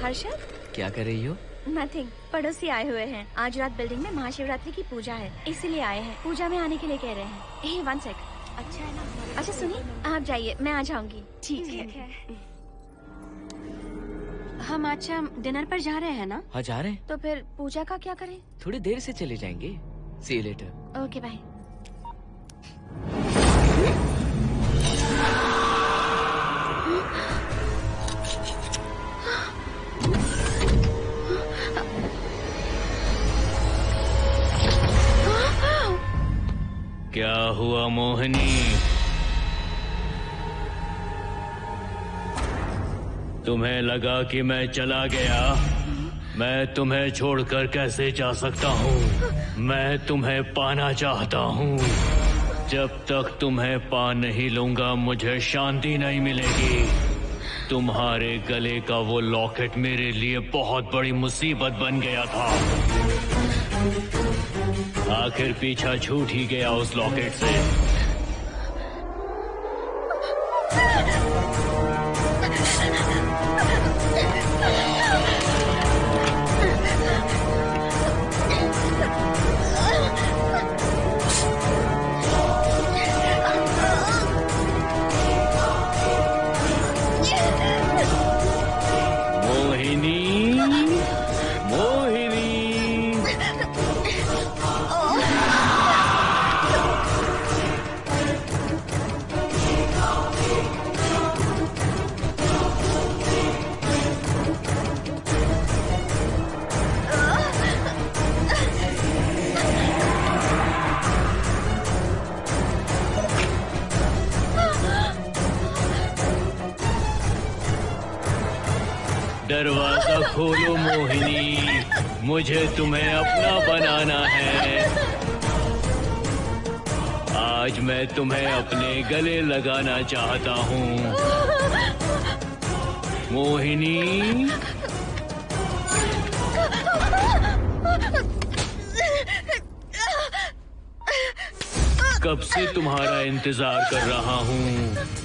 हर्षद, क्या कर रही हो? नथिंग। पड़ोसी आए हुए हैं। आज रात बिल्डिंग में महाशिवरात्रि की पूजा है, इसीलिए आए हैं। पूजा में आने के लिए कह रहे हैं। 1 सेकेंड। अच्छा है ना? अच्छा सुनिए, आप जाइए, मैं आ जाऊंगी। ठीक है। हम अच्छा डिनर पर जा रहे हैं ना? हाँ जा रहे हैं, तो फिर पूजा का क्या करें? थोड़ी देर से चले जाएंगे। See you later. Okay, bye. क्या हुआ मोहिनी? तुम्हें लगा कि मैं चला गया? मैं तुम्हें छोड़कर कैसे जा सकता हूँ? मैं तुम्हें पाना चाहता हूँ। जब तक तुम्हें पा नहीं लूंगा मुझे शांति नहीं मिलेगी। तुम्हारे गले का वो लॉकेट मेरे लिए बहुत बड़ी मुसीबत बन गया था। आखिर पीछा छूट ही गया उस लॉकेट से। दरवाजा खोलो मोहिनी, मुझे तुम्हें अपना बनाना है। आज मैं तुम्हें अपने गले लगाना चाहता हूँ मोहिनी। कब से तुम्हारा इंतजार कर रहा हूँ।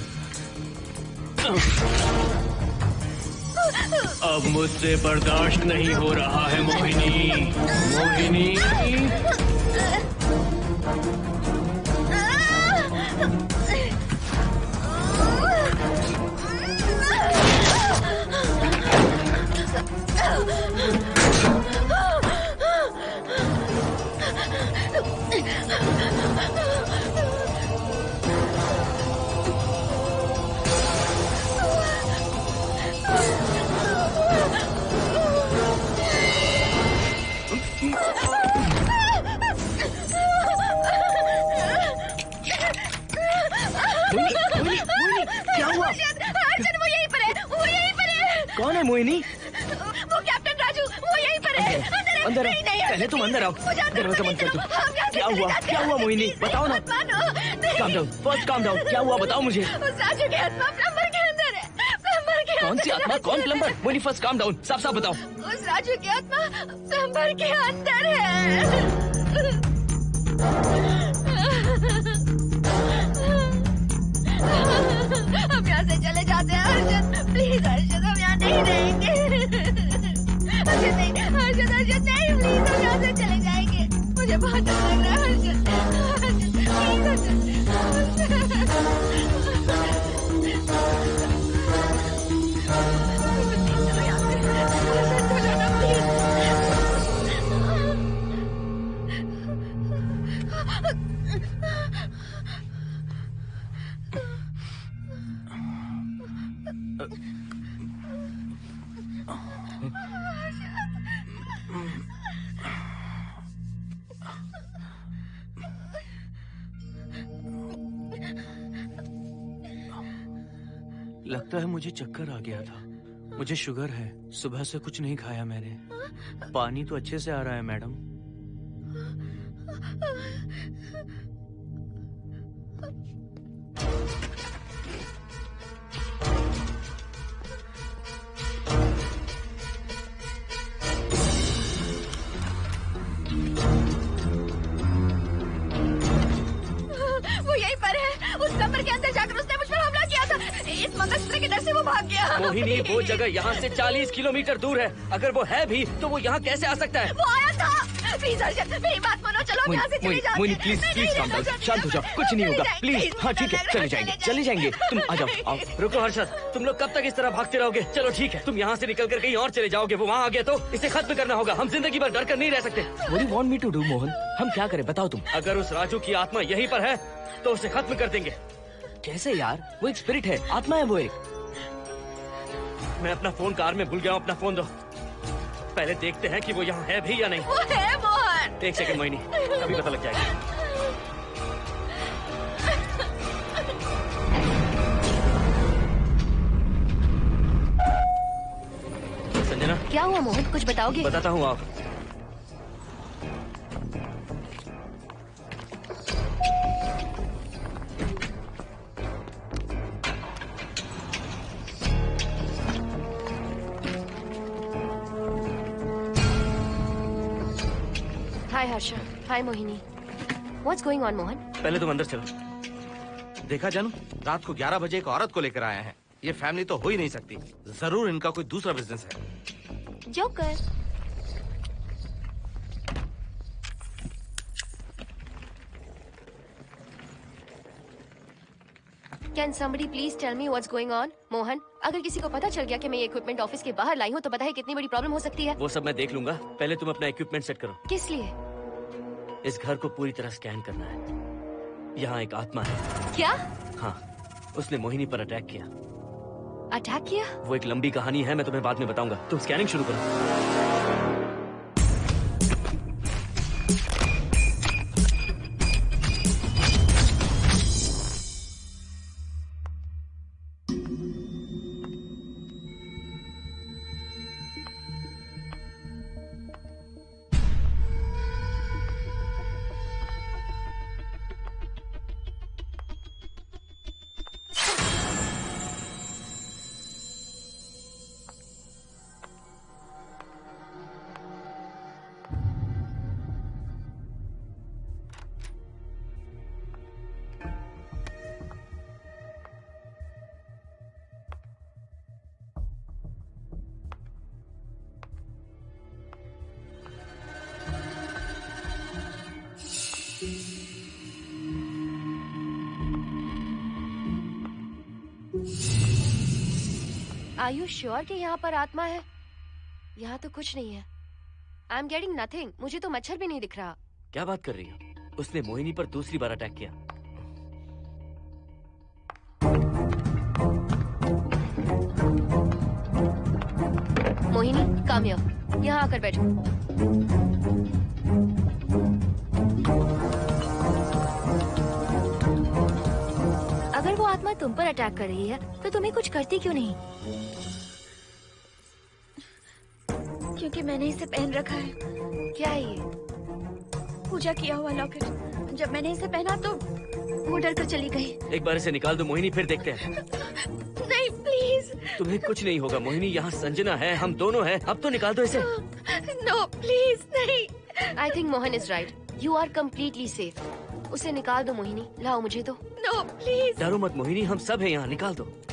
अब मुझसे बर्दाश्त नहीं हो रहा है मोहिनी। मोहिनी कौन है मोहिनी? वो कैप्टन राजू, वो यहीं पर है। अंदर आओ, पहले तुम अंदर आओ। दरवाजा बंद कर दो। क्या हुआ? क्या हुआ मोहिनी? बताओ ना। Calm down, first calm down. क्या हुआ बताओ मुझे। उस राजू की आत्मा प्लम्बर के अंदर है। कौन सी आत्मा, कौन plumber? Mohini first calm down, साफ साफ बताओ। उस राजू की आत्मा प्लम्बर के अंदर है। हम यहाँ से चले जाते हैं हर्षद, प्लीज हर्षद, हम यहाँ नहीं रहेंगे। हर्षद नहीं, हर्षद हर्षद नहीं, प्लीज हम यहाँ से चले जाएंगे। मुझे बहुत डर लग रहा है हर्षद, हर्षद प्लीज हर्षद। लगता है मुझे चक्कर आ गया था। मुझे शुगर है, सुबह से कुछ नहीं खाया मैंने। पानी तो अच्छे से आ रहा है मैडम। वो यहीं पर है, उस कमरे के अंदर जाकर उसने मुझ पर हमला किया था। इस मंगलसूत्र के डर से वो भाग गया। मोहिनी, वो जगह यहाँ से 40 किलोमीटर दूर है। अगर वो है भी तो वो यहाँ कैसे आ सकता है? वो आया था। प्लीज हर्षद, मेरी बात मानो, चलो हम यहाँ से चले जाते हैं। Mohini please please calm down, शांत हो जाओ, कुछ नहीं होगा प्लीज। हाँ ठीक है, चले जाएंगे चले जाएंगे। तुम आ जाओ, आओ। रुको हर्षद, तुम लोग कब तक इस तरह भागते रहोगे? चलो ठीक है, तुम यहाँ से निकल कर कहीं और चले जाओगे। वो वहाँ आ गया तो इसे खत्म करना होगा। हम जिंदगी भर डर कर नहीं रह सकते। What do you want me to do, Mohan? हम क्या करें बताओ तुम। अगर उस राजू की आत्मा यहीं पर है तो उसे खत्म कर देंगे। कैसे यार? वो एक स्पिरिट है, आत्मा है वो एक। मैं अपना फोन कार में भूल गया हूँ, अपना फोन दो। पहले देखते हैं कि वो यहाँ है भी या नहीं। वो है मोहन। एक सेकंड मोहिनी, अभी पता लग जाएगा। संजना, क्या हुआ मोहन, कुछ बताओगे? बताता हूँ आप। हाय हर्षा, हाय Mohini. What's going on, Mohan? पहले तुम अंदर चलो। देखा जानू, रात को 11 बजे एक औरत को लेकर आया है। ये फैमिली तो हो ही नहीं सकती। जरूर इनका कोई दूसरा बिजनेस है। Joker. Can somebody please tell me what's going on? Mohan, अगर किसी को पता चल गया कि मैं ये इक्विपमेंट ऑफिस के बाहर लाई हूँ तो पता है कितनी बड़ी प्रॉब्लम हो सकती है। वो सब मैं देख लूंगा, पहले तुम अपना इक्विपमेंट सेट करो। किस लिए? इस घर को पूरी तरह स्कैन करना है। यहाँ एक आत्मा है। क्या? हाँ, उसने मोहिनी पर अटैक किया। अटैक किया? वो एक लंबी कहानी है, मैं तुम्हें बाद में बताऊंगा। तुम स्कैनिंग शुरू करो। Are you sure कि यहाँ पर आत्मा है? यहाँ तो कुछ नहीं है। I'm getting nothing. मुझे तो मच्छर भी नहीं दिख रहा। क्या बात कर रही हो? उसने मोहिनी पर दूसरी बार अटैक किया। Mohini, come here. यहाँ आकर बैठो। अगर वो आत्मा तुम पर अटैक कर रही है तो तुम्हें कुछ करती क्यों नहीं? क्योंकि मैंने इसे पहन रखा है। क्या है ये? पूजा किया हुआ लॉकेट। जब मैंने इसे पहना तो वो डर कर चली गई। एक बार इसे निकाल दो मोहिनी, फिर देखते हैं। नहीं प्लीज। तुम्हें कुछ नहीं होगा मोहिनी, यहाँ संजना है, हम दोनों हैं। अब तो निकाल दो इसे। नो प्लीज नहीं। I think Mohan is right. You are completely safe. उसे निकाल दो मोहिनी, लाओ मुझे दो। No please. डरो मत मोहिनी, हम सब हैं यहाँ, निकाल दो प्लीज।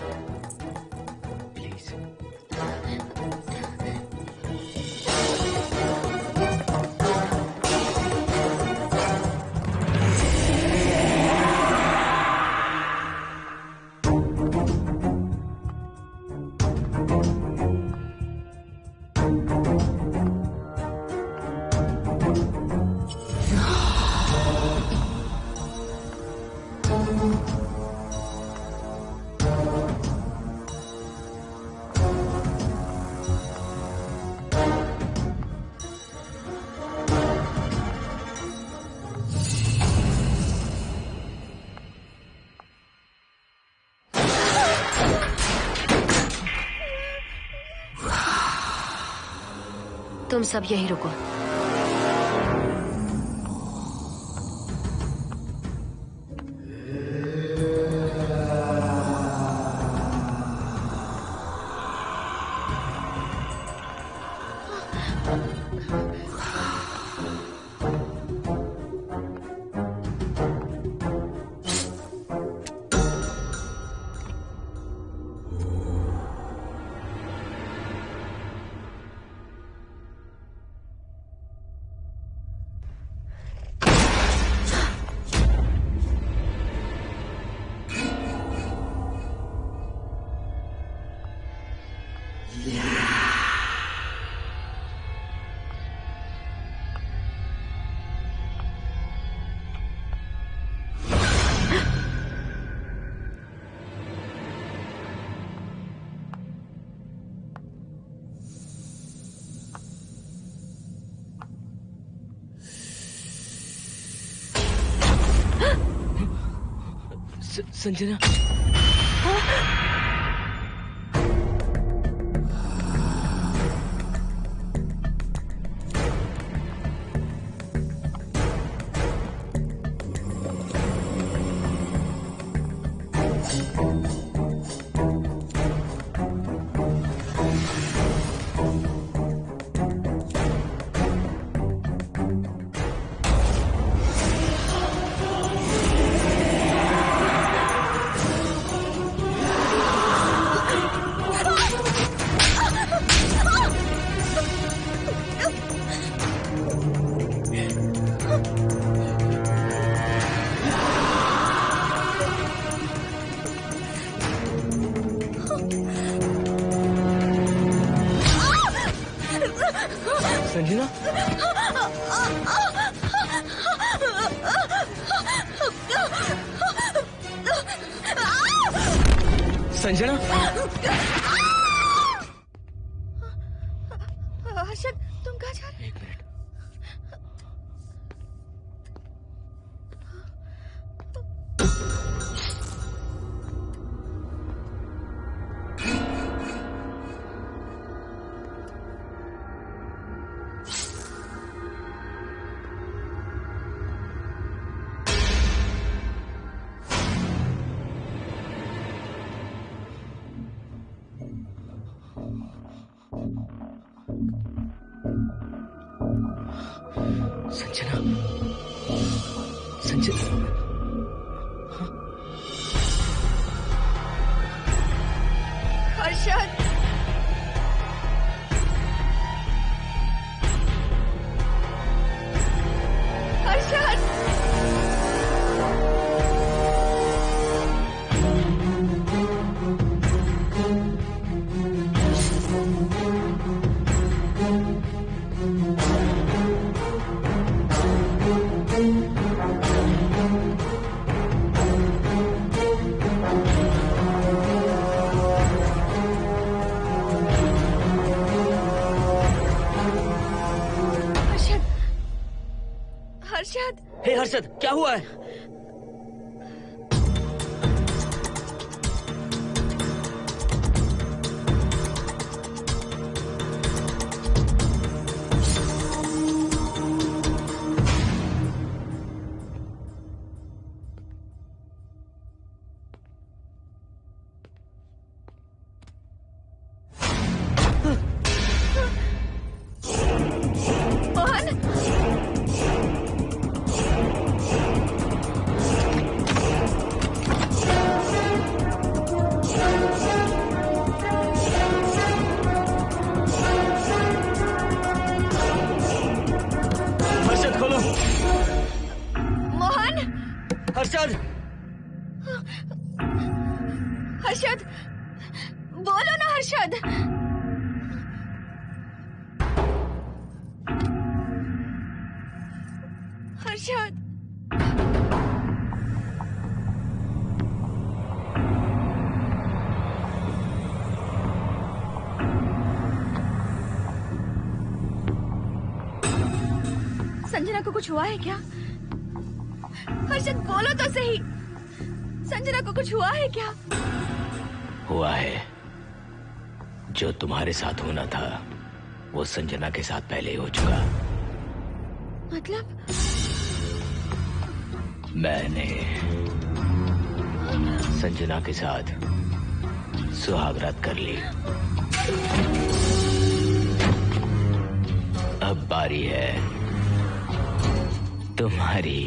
तुम सब यही रुको। संजना, संजना, संजना, हर्षद तुम कहाँ जा रहे हो? एक मिनट। संजना, संजना, हर्षद हर्षद हर्षद। हे हर्षद, क्या हुआ है? हर्षद, हर्षद, संजना को कुछ हुआ है क्या? हर्षद बोलो तो सही, संजना को कुछ हुआ है क्या? हुआ है। जो तुम्हारे साथ होना था वो संजना के साथ पहले ही हो चुका। मतलब? मैंने संजना के साथ सुहागरात कर ली। अब बारी है तुम्हारी।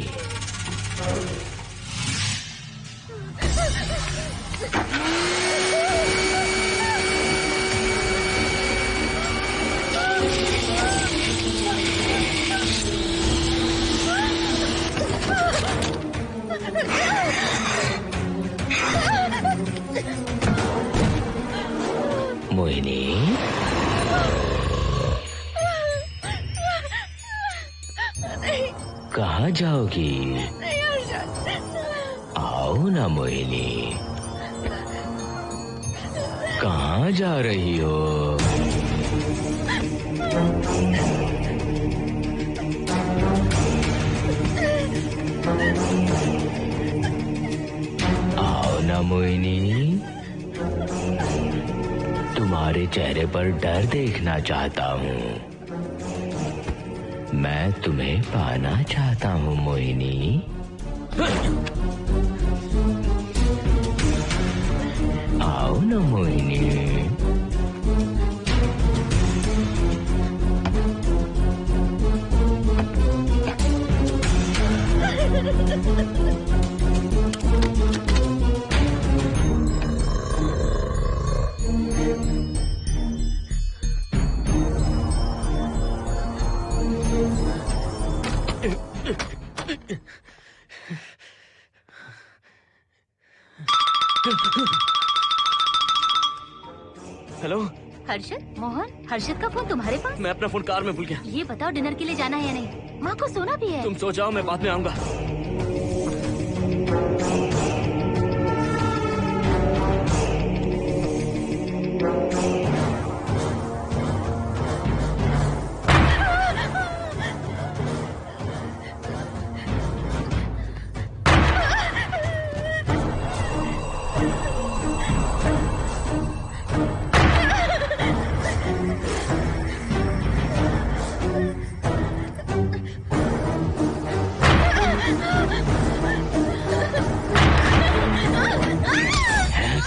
मोहिनी, कहाँ जाओगी? आओ ना मोहिनी, कहाँ जा रही हो? आओ ना मोहिनी, तुम्हारे चेहरे पर डर देखना चाहता हूँ। मैं तुम्हें पाना चाहता हूँ मोहिनी। आओ ना मोहिनी। हेलो हर्षद, मोहन, हर्षद का फोन तुम्हारे पास? मैं अपना फोन कार में भूल गया। ये बताओ डिनर के लिए जाना है या नहीं? माँ को सोना भी है। तुम सो जाओ, मैं बाद में आऊंगा।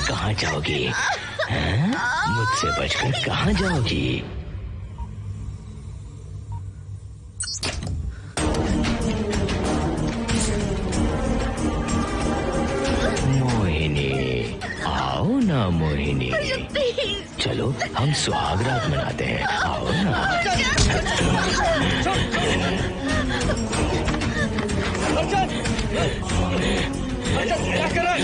कहाँ जाओगी? मुझसे बचकर कहाँ जाओगी? मोहिनी, आओ ना मोहिनी। चलो हम सुहागरात मनाते हैं, आओ ना। क्या कर रहा है?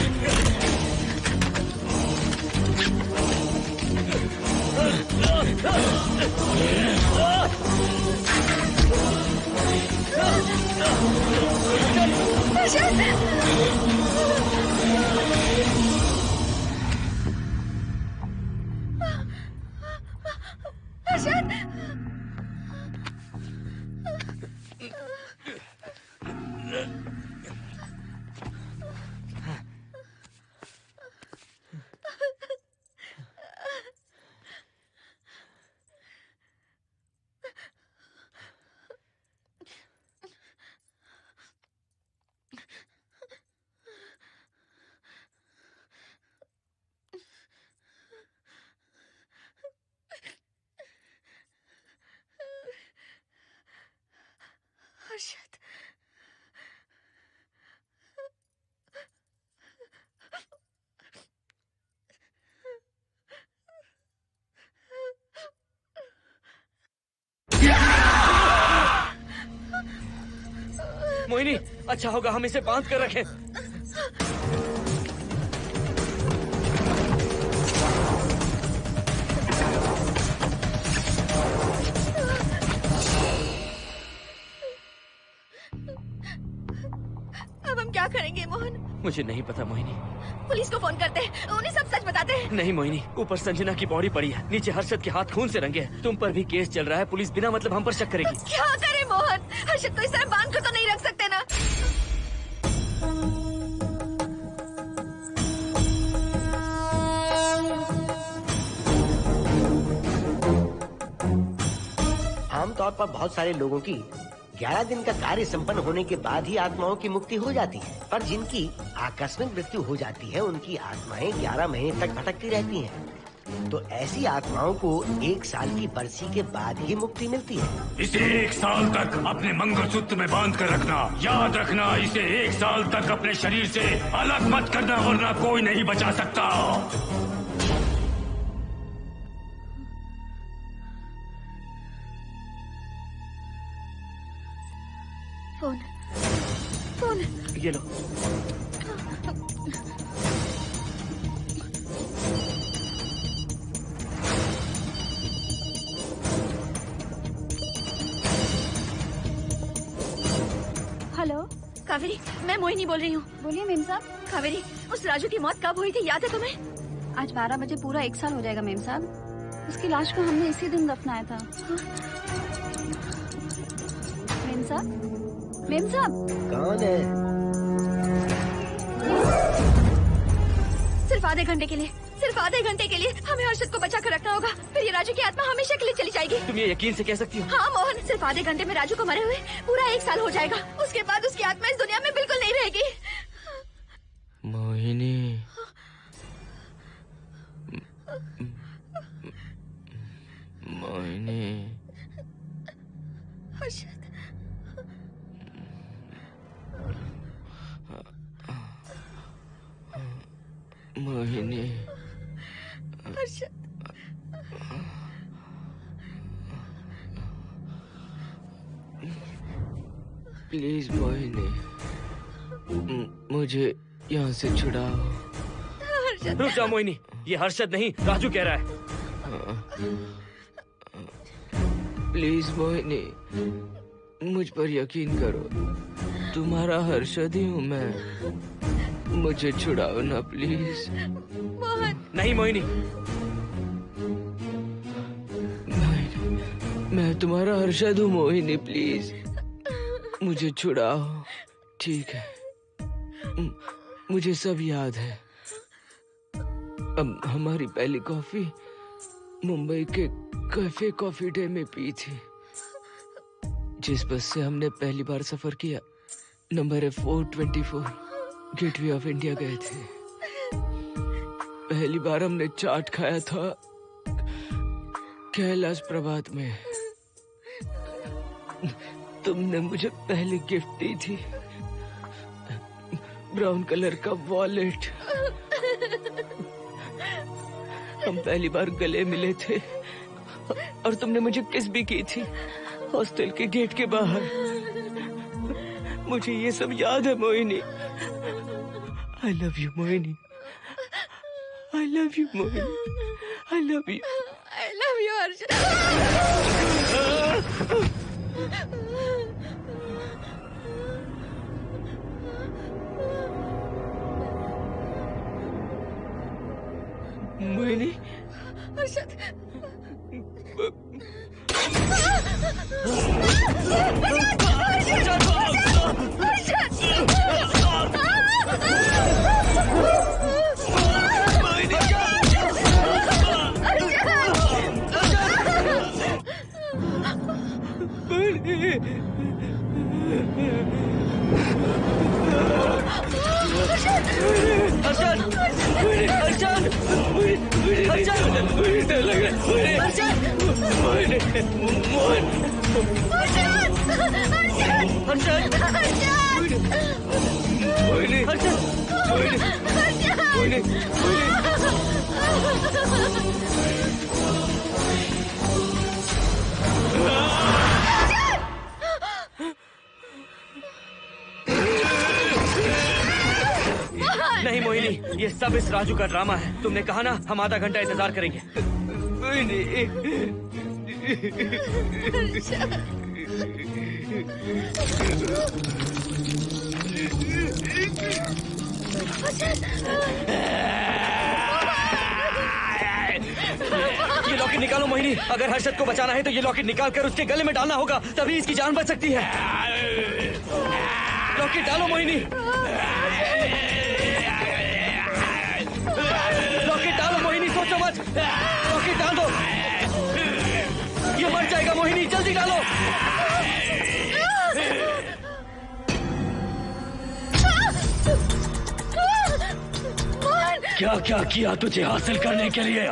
हर्षद, मोहिनी, अच्छा होगा हम इसे बांध कर रखें। मुझे नहीं पता मोहिनी। पुलिस को फोन करते, उन्हें सब सच बताते। नहीं मोहिनी, ऊपर संजना की बॉडी पड़ी है, नीचे हर्षद के हाथ खून से रंगे हैं। तुम पर भी केस चल रहा है, पुलिस बिना मतलब हम पर शक करेगी। क्या करे मोहन, हर्षद को इस तरह बांध कर तो नहीं रख सकते ना। आमतौर पर बहुत सारे लोगों की 11 दिन का कार्य संपन्न होने के बाद ही आत्माओं की मुक्ति हो जाती है, पर जिनकी आकस्मिक मृत्यु हो जाती है उनकी आत्माएं 11 महीने तक भटकती रहती हैं। तो ऐसी आत्माओं को 1 साल की बरसी के बाद ही मुक्ति मिलती है। इसे 1 साल तक अपने मंगलसूत्र में बांध कर रखना। याद रखना, इसे 1 साल तक अपने शरीर से अलग मत करना, वरना कोई नहीं बचा सकता। फोन ये लो। हेलो कावेरी, मैं मोहिनी बोल रही हूँ। बोलिए मेम साहब। कावेरी, उस राजू की मौत कब हुई थी, याद है तुम्हें? आज 12 बजे पूरा 1 साल हो जाएगा मेम साहब। उसकी लाश को हमने इसी दिन दफनाया था। मेम साहब, मेम साहब। कौन है? सिर्फ आधे घंटे के लिए, सिर्फ आधे घंटे के लिए हमें हर्षद को बचा कर रखना होगा, फिर ये राजू की आत्मा हमेशा के लिए चली जाएगी। तुम ये यकीन से कह सकती हो? हाँ मोहन, सिर्फ आधे घंटे में राजू को मरे हुए पूरा 1 साल हो जाएगा। उसके बाद उसकी आत्मा इस दुनिया में बिल्कुल नहीं रहेगी। मोहिनी, मोहिनी, हर्षद, मोहिनी, हर्षद, प्लीज मोहिनी, मुझे यहाँ से छुड़ाओ। रुक जाओ मोहिनी, ये हर्षद नहीं राजू कह रहा है। प्लीज मोहिनी, मुझ पर यकीन करो, तुम्हारा हर्षद ही हूँ मैं। मुझे छुड़ाओ ना प्लीज। मोहन। नहीं मोहिनी, मैं तुम्हारा हर्षद हूँ मोहिनी, प्लीज मुझे छुड़ाओ। ठीक है, मुझे सब याद है। अब हमारी पहली कॉफी मुंबई के कैफे कॉफी डे में पी थी। जिस बस से हमने पहली बार सफर किया, नंबर है 424, गेटवे ऑफ इंडिया गए थे। पहली बार हमने चाट खाया था कैलाश प्रभात में। तुमने मुझे पहली गिफ्ट दी थी, ब्राउन कलर का वॉलेट। हम पहली बार गले मिले थे और तुमने मुझे किस भी की थी हॉस्टल के गेट के बाहर। मुझे ये सब याद है Mohini. I love you Mohini, I love you Mohini, I love you, I love you Harshad. Mohini, Harshad, नहीं मोहिनी, ये सब इस राजू का ड्रामा है। तुमने कहा ना हम आधा घंटा इंतजार करेंगे। ये लॉकेट निकालो मोहिनी। अगर हर्षद को बचाना है तो ये लॉकेट निकाल कर उसके गले में डालना होगा, तभी इसकी जान बच सकती है। लॉकेट डालो मोहिनी। लॉकेट डालो मोहिनी, सोचो मत। लॉकेट डाल दो, ये मर जाएगा मोहिनी, जल्दी डालो। क्या क्या किया तुझे हासिल करने के लिए?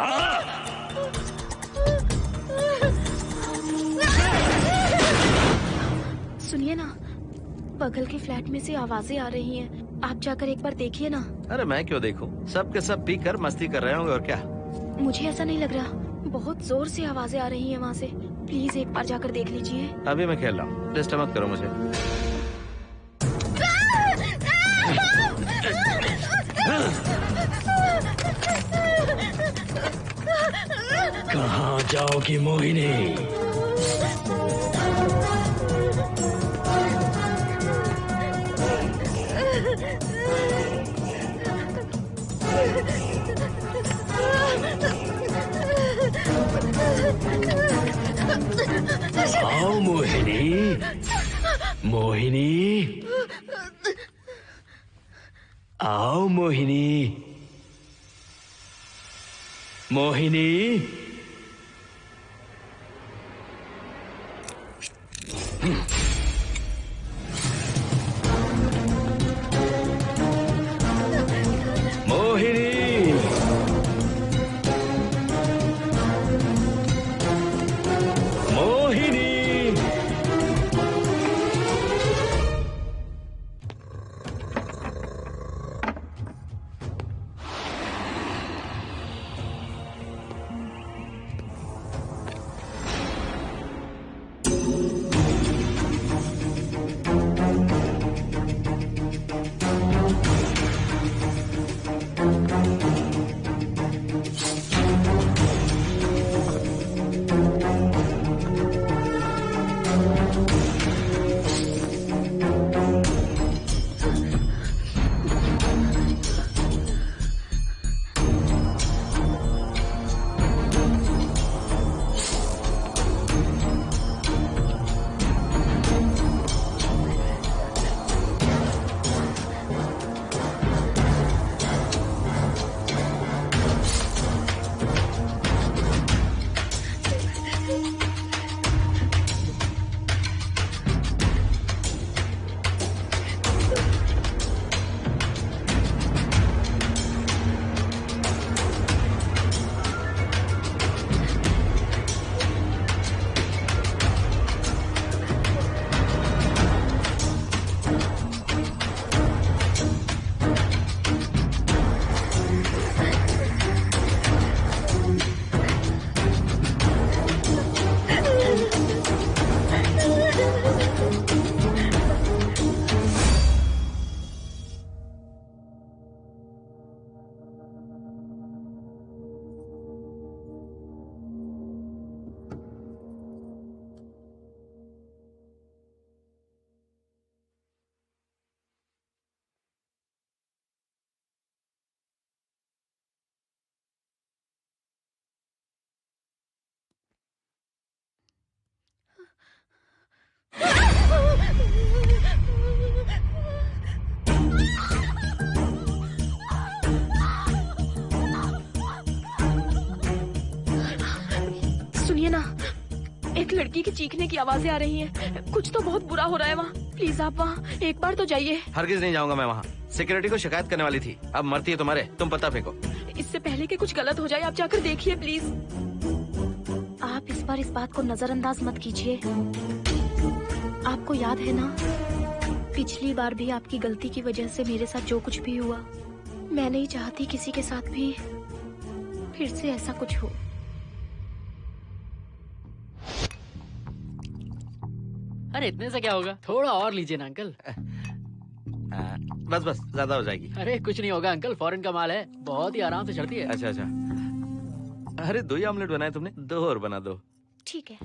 सुनिए ना, बगल के फ्लैट में से आवाजें आ रही हैं। आप जाकर एक बार देखिए ना। अरे मैं क्यों देखूं? सब के सब पी कर मस्ती कर रहे होंगे और क्या। मुझे ऐसा नहीं लग रहा, बहुत जोर से आवाजें आ रही हैं वहाँ से। प्लीज एक बार जाकर देख लीजिए। अभी मैं खेल रहा हूँ, डिस्टर्ब मत करो मुझे। कहाँ जाओगी मोहिनी? आओ मोहिनी, मोहिनी, आओ मोहिनी, मोहिनी। मोहिनी, मोहिनी। सुनिए ना, एक लड़की की चीखने की आवाजें आ रही हैं। कुछ तो बहुत बुरा हो रहा है वहाँ। प्लीज आप वहाँ एक बार तो जाइए। हरगिज नहीं जाऊंगा मैं वहाँ। सिक्योरिटी को शिकायत करने वाली थी, अब मरती है तुम्हारे, तुम पता फेंको। इससे पहले कि कुछ गलत हो जाए, आप जाकर देखिए प्लीज। आप इस बार इस बात को नजरअंदाज मत कीजिए। आपको याद है ना, पिछली बार भी आपकी गलती की वजह से मेरे साथ जो कुछ भी हुआ, मैं नहीं चाहती किसी के साथ भी फिर से ऐसा कुछ हो। अरे इतने से क्या होगा, थोड़ा और लीजिए ना अंकल। बस बस, ज्यादा हो जाएगी। अरे कुछ नहीं होगा अंकल, फॉरेन का माल है, बहुत ही आराम से चढ़ती है। अच्छा अच्छा। अरे 2 ही ऑमलेट बनाए तुमने, 2 और बना दो। ठीक है।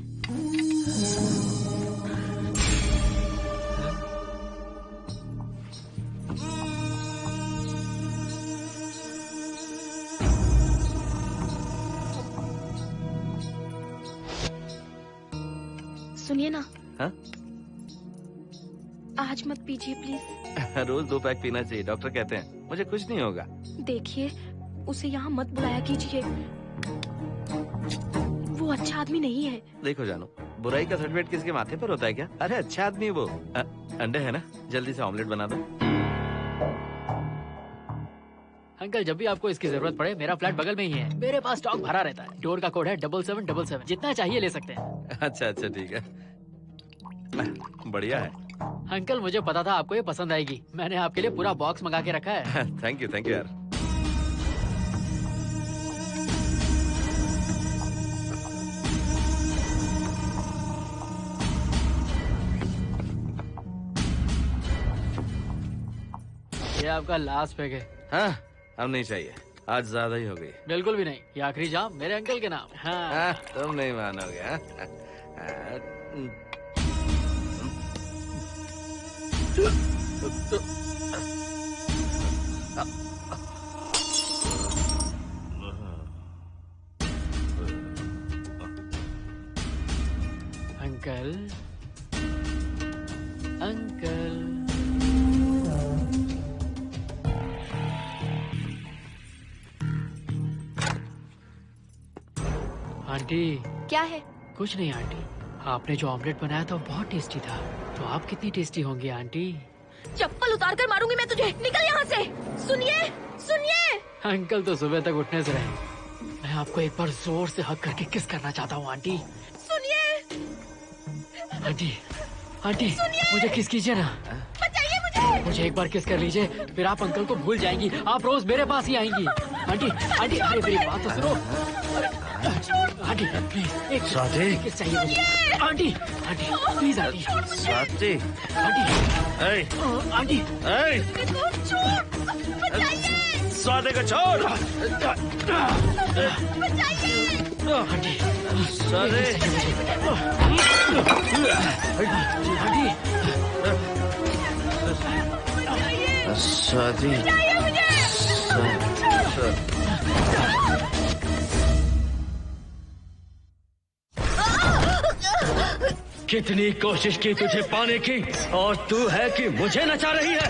सुनिए ना, हाँ? आज मत पीजिए प्लीज। रोज 2 पैक पीना चाहिए, डॉक्टर कहते हैं। मुझे कुछ नहीं होगा। देखिए, उसे यहाँ मत बुलाया कीजिए, वो अच्छा आदमी नहीं है। देखो जानू, बुराई का सर्टिफिकेट किसी के माथे पर होता है क्या? अरे अच्छा आदमी है वो। अंडे है ना, जल्दी से ऑमलेट बना दो। अंकल, जब भी आपको इसकी जरूरत पड़े, मेरा फ्लैट बगल में ही है। मेरे पास स्टॉक भरा रहता है। डोर का कोड है 7777। जितना चाहिए ले सकते हैं। अच्छा अच्छा ठीक है, बढ़िया है। अंकल, मुझे पता था आपको ये पसंद आएगी। मैंने आपके लिए पूरा बॉक्स मंगा के रखा है। थैंक यू यार। ये आपका लास्ट पैक है। हाँ, अब नहीं चाहिए, आज ज्यादा ही हो गई। बिल्कुल भी नहीं, ये आखिरी जाम मेरे अंकल के नाम। हाँ। तुम नहीं मानोगे। Uncle, uncle, aunty. क्या है? कुछ नहीं आंटी, आपने जो ऑमलेट बनाया था वो बहुत टेस्टी था। तो आप कितनी टेस्टी होंगी आंटी? चप्पल उतार कर मारूंगी मैं तुझे। निकल यहाँ से। सुनिए, सुनिए। अंकल तो सुबह तक उठने से रहे। मैं आपको एक बार जोर से हक करके किस करना चाहता हूँ आंटी। सुनिए। आंटी, आंटी, मुझे किस कीजिए ना। बचाइए मुझे। मुझे एक बार किस कर लीजिए, फिर आप अंकल को भूल जाएंगी। आप रोज मेरे पास ही आएंगी। आंटी, आंटी, अरे मेरी बात तो सुनो। आंटी प्लीज, एक किस चाहिए मुझे। Aunty, aunty please aunty. Swati, aunty, aunty, Swati को छोड़। आंटी, स्वाति, स्वाति, कितनी कोशिश की तुझे पाने की, और तू है कि मुझे नचा रही है।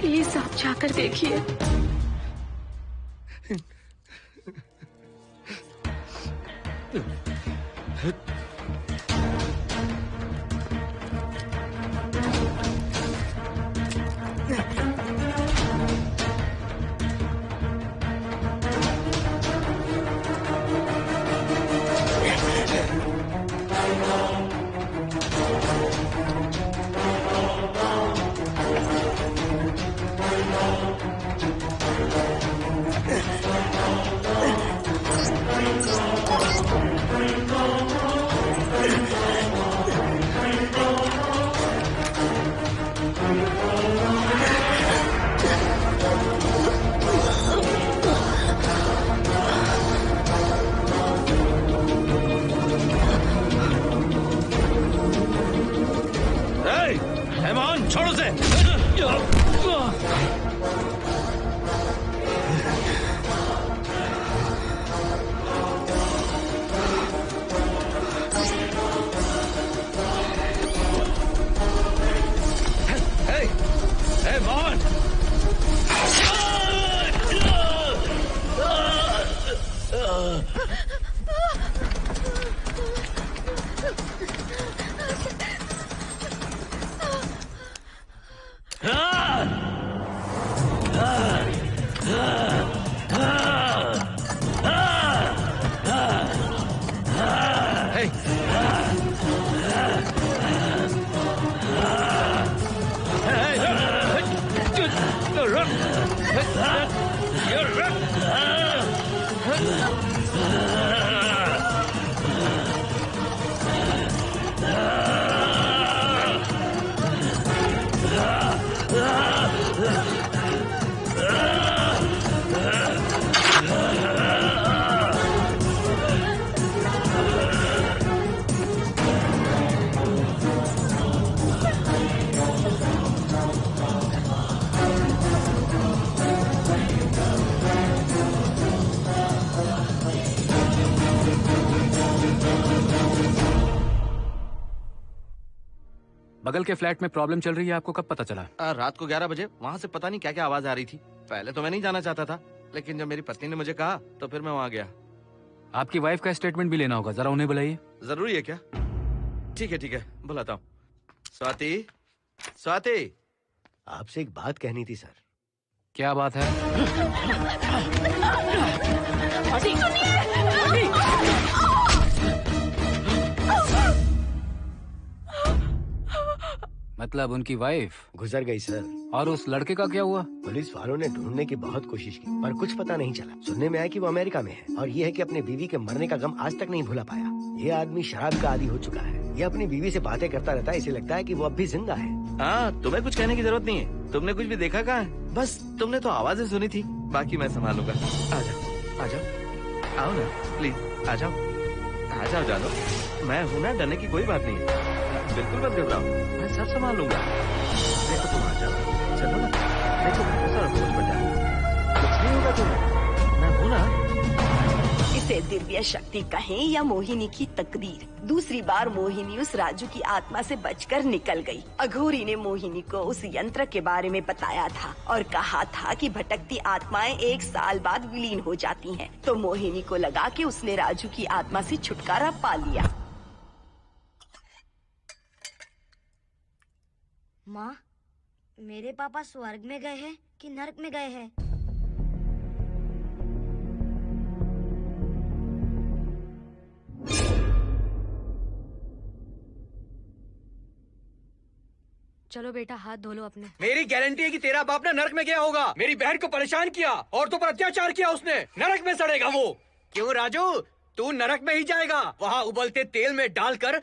प्लीज आप जाकर देखिए। छोड़ो से। बगल के फ्लैट में प्रॉब्लम चल रही है, आपको कब पता चला? रात को 11 बजे वहाँ से पता नहीं क्या क्या आवाज आ रही थी। पहले तो मैं नहीं जाना चाहता था, लेकिन जब मेरी पत्नी ने मुझे कहा तो फिर मैं वहाँ गया। आपकी वाइफ का स्टेटमेंट भी लेना होगा, जरा उन्हें बुलाइए। जरूरी है क्या? ठीक है, बुलाता हूँ। स्वाति, स्वाति, आपसे एक बात कहनी थी सर। क्या बात है? मतलब उनकी वाइफ गुजर गई सर। और उस लड़के का क्या हुआ? पुलिस वालों ने ढूंढने की बहुत कोशिश की पर कुछ पता नहीं चला। सुनने में आया कि वो अमेरिका में है और ये है कि अपने बीवी के मरने का गम आज तक नहीं भुला पाया। ये आदमी शराब का आदी हो चुका है। ये अपनी बीवी से बातें करता रहता है, इसे लगता है कि वो अब भी जिंदा है। हाँ, तुम्हें कुछ कहने की जरूरत नहीं है। तुमने कुछ भी देखा कहाँ है? बस तुमने तो आवाजें सुनी थी, बाकी मैं संभालूंगा। आ जाओ, आओ ना प्लीज, आ जाओ जानो। मैं हूँ ना, डरने की कोई बात नहीं है। बिल्कुल मत घबराओ, मैं सब संभाल लूंगा। देखो तुम आ जाओ, चलो ना। देखो कैसा बोझ बन जाए, कुछ नहीं होगा तुम्हें, मैं हूँ ना। इसे दिव्य शक्ति कहें या मोहिनी की तकदीर, दूसरी बार मोहिनी उस राजू की आत्मा से बचकर निकल गई। अघोरी ने मोहिनी को उस यंत्र के बारे में बताया था और कहा था कि भटकती आत्माएं 1 साल बाद विलीन हो जाती हैं। तो मोहिनी को लगा कि उसने राजू की आत्मा से छुटकारा पा लिया। माँ, मेरे पापा स्वर्ग में गए हैं कि नरक में गए हैं? चलो बेटा, हाथ धो लो अपने। मेरी गारंटी है कि तेरा बाप ना नरक में गया होगा। मेरी बहन को परेशान किया, औरतों पर अत्याचार किया उसने। नरक में सड़ेगा वो। क्यों राजू, तू नरक में ही जाएगा। वहाँ उबलते तेल में डालकर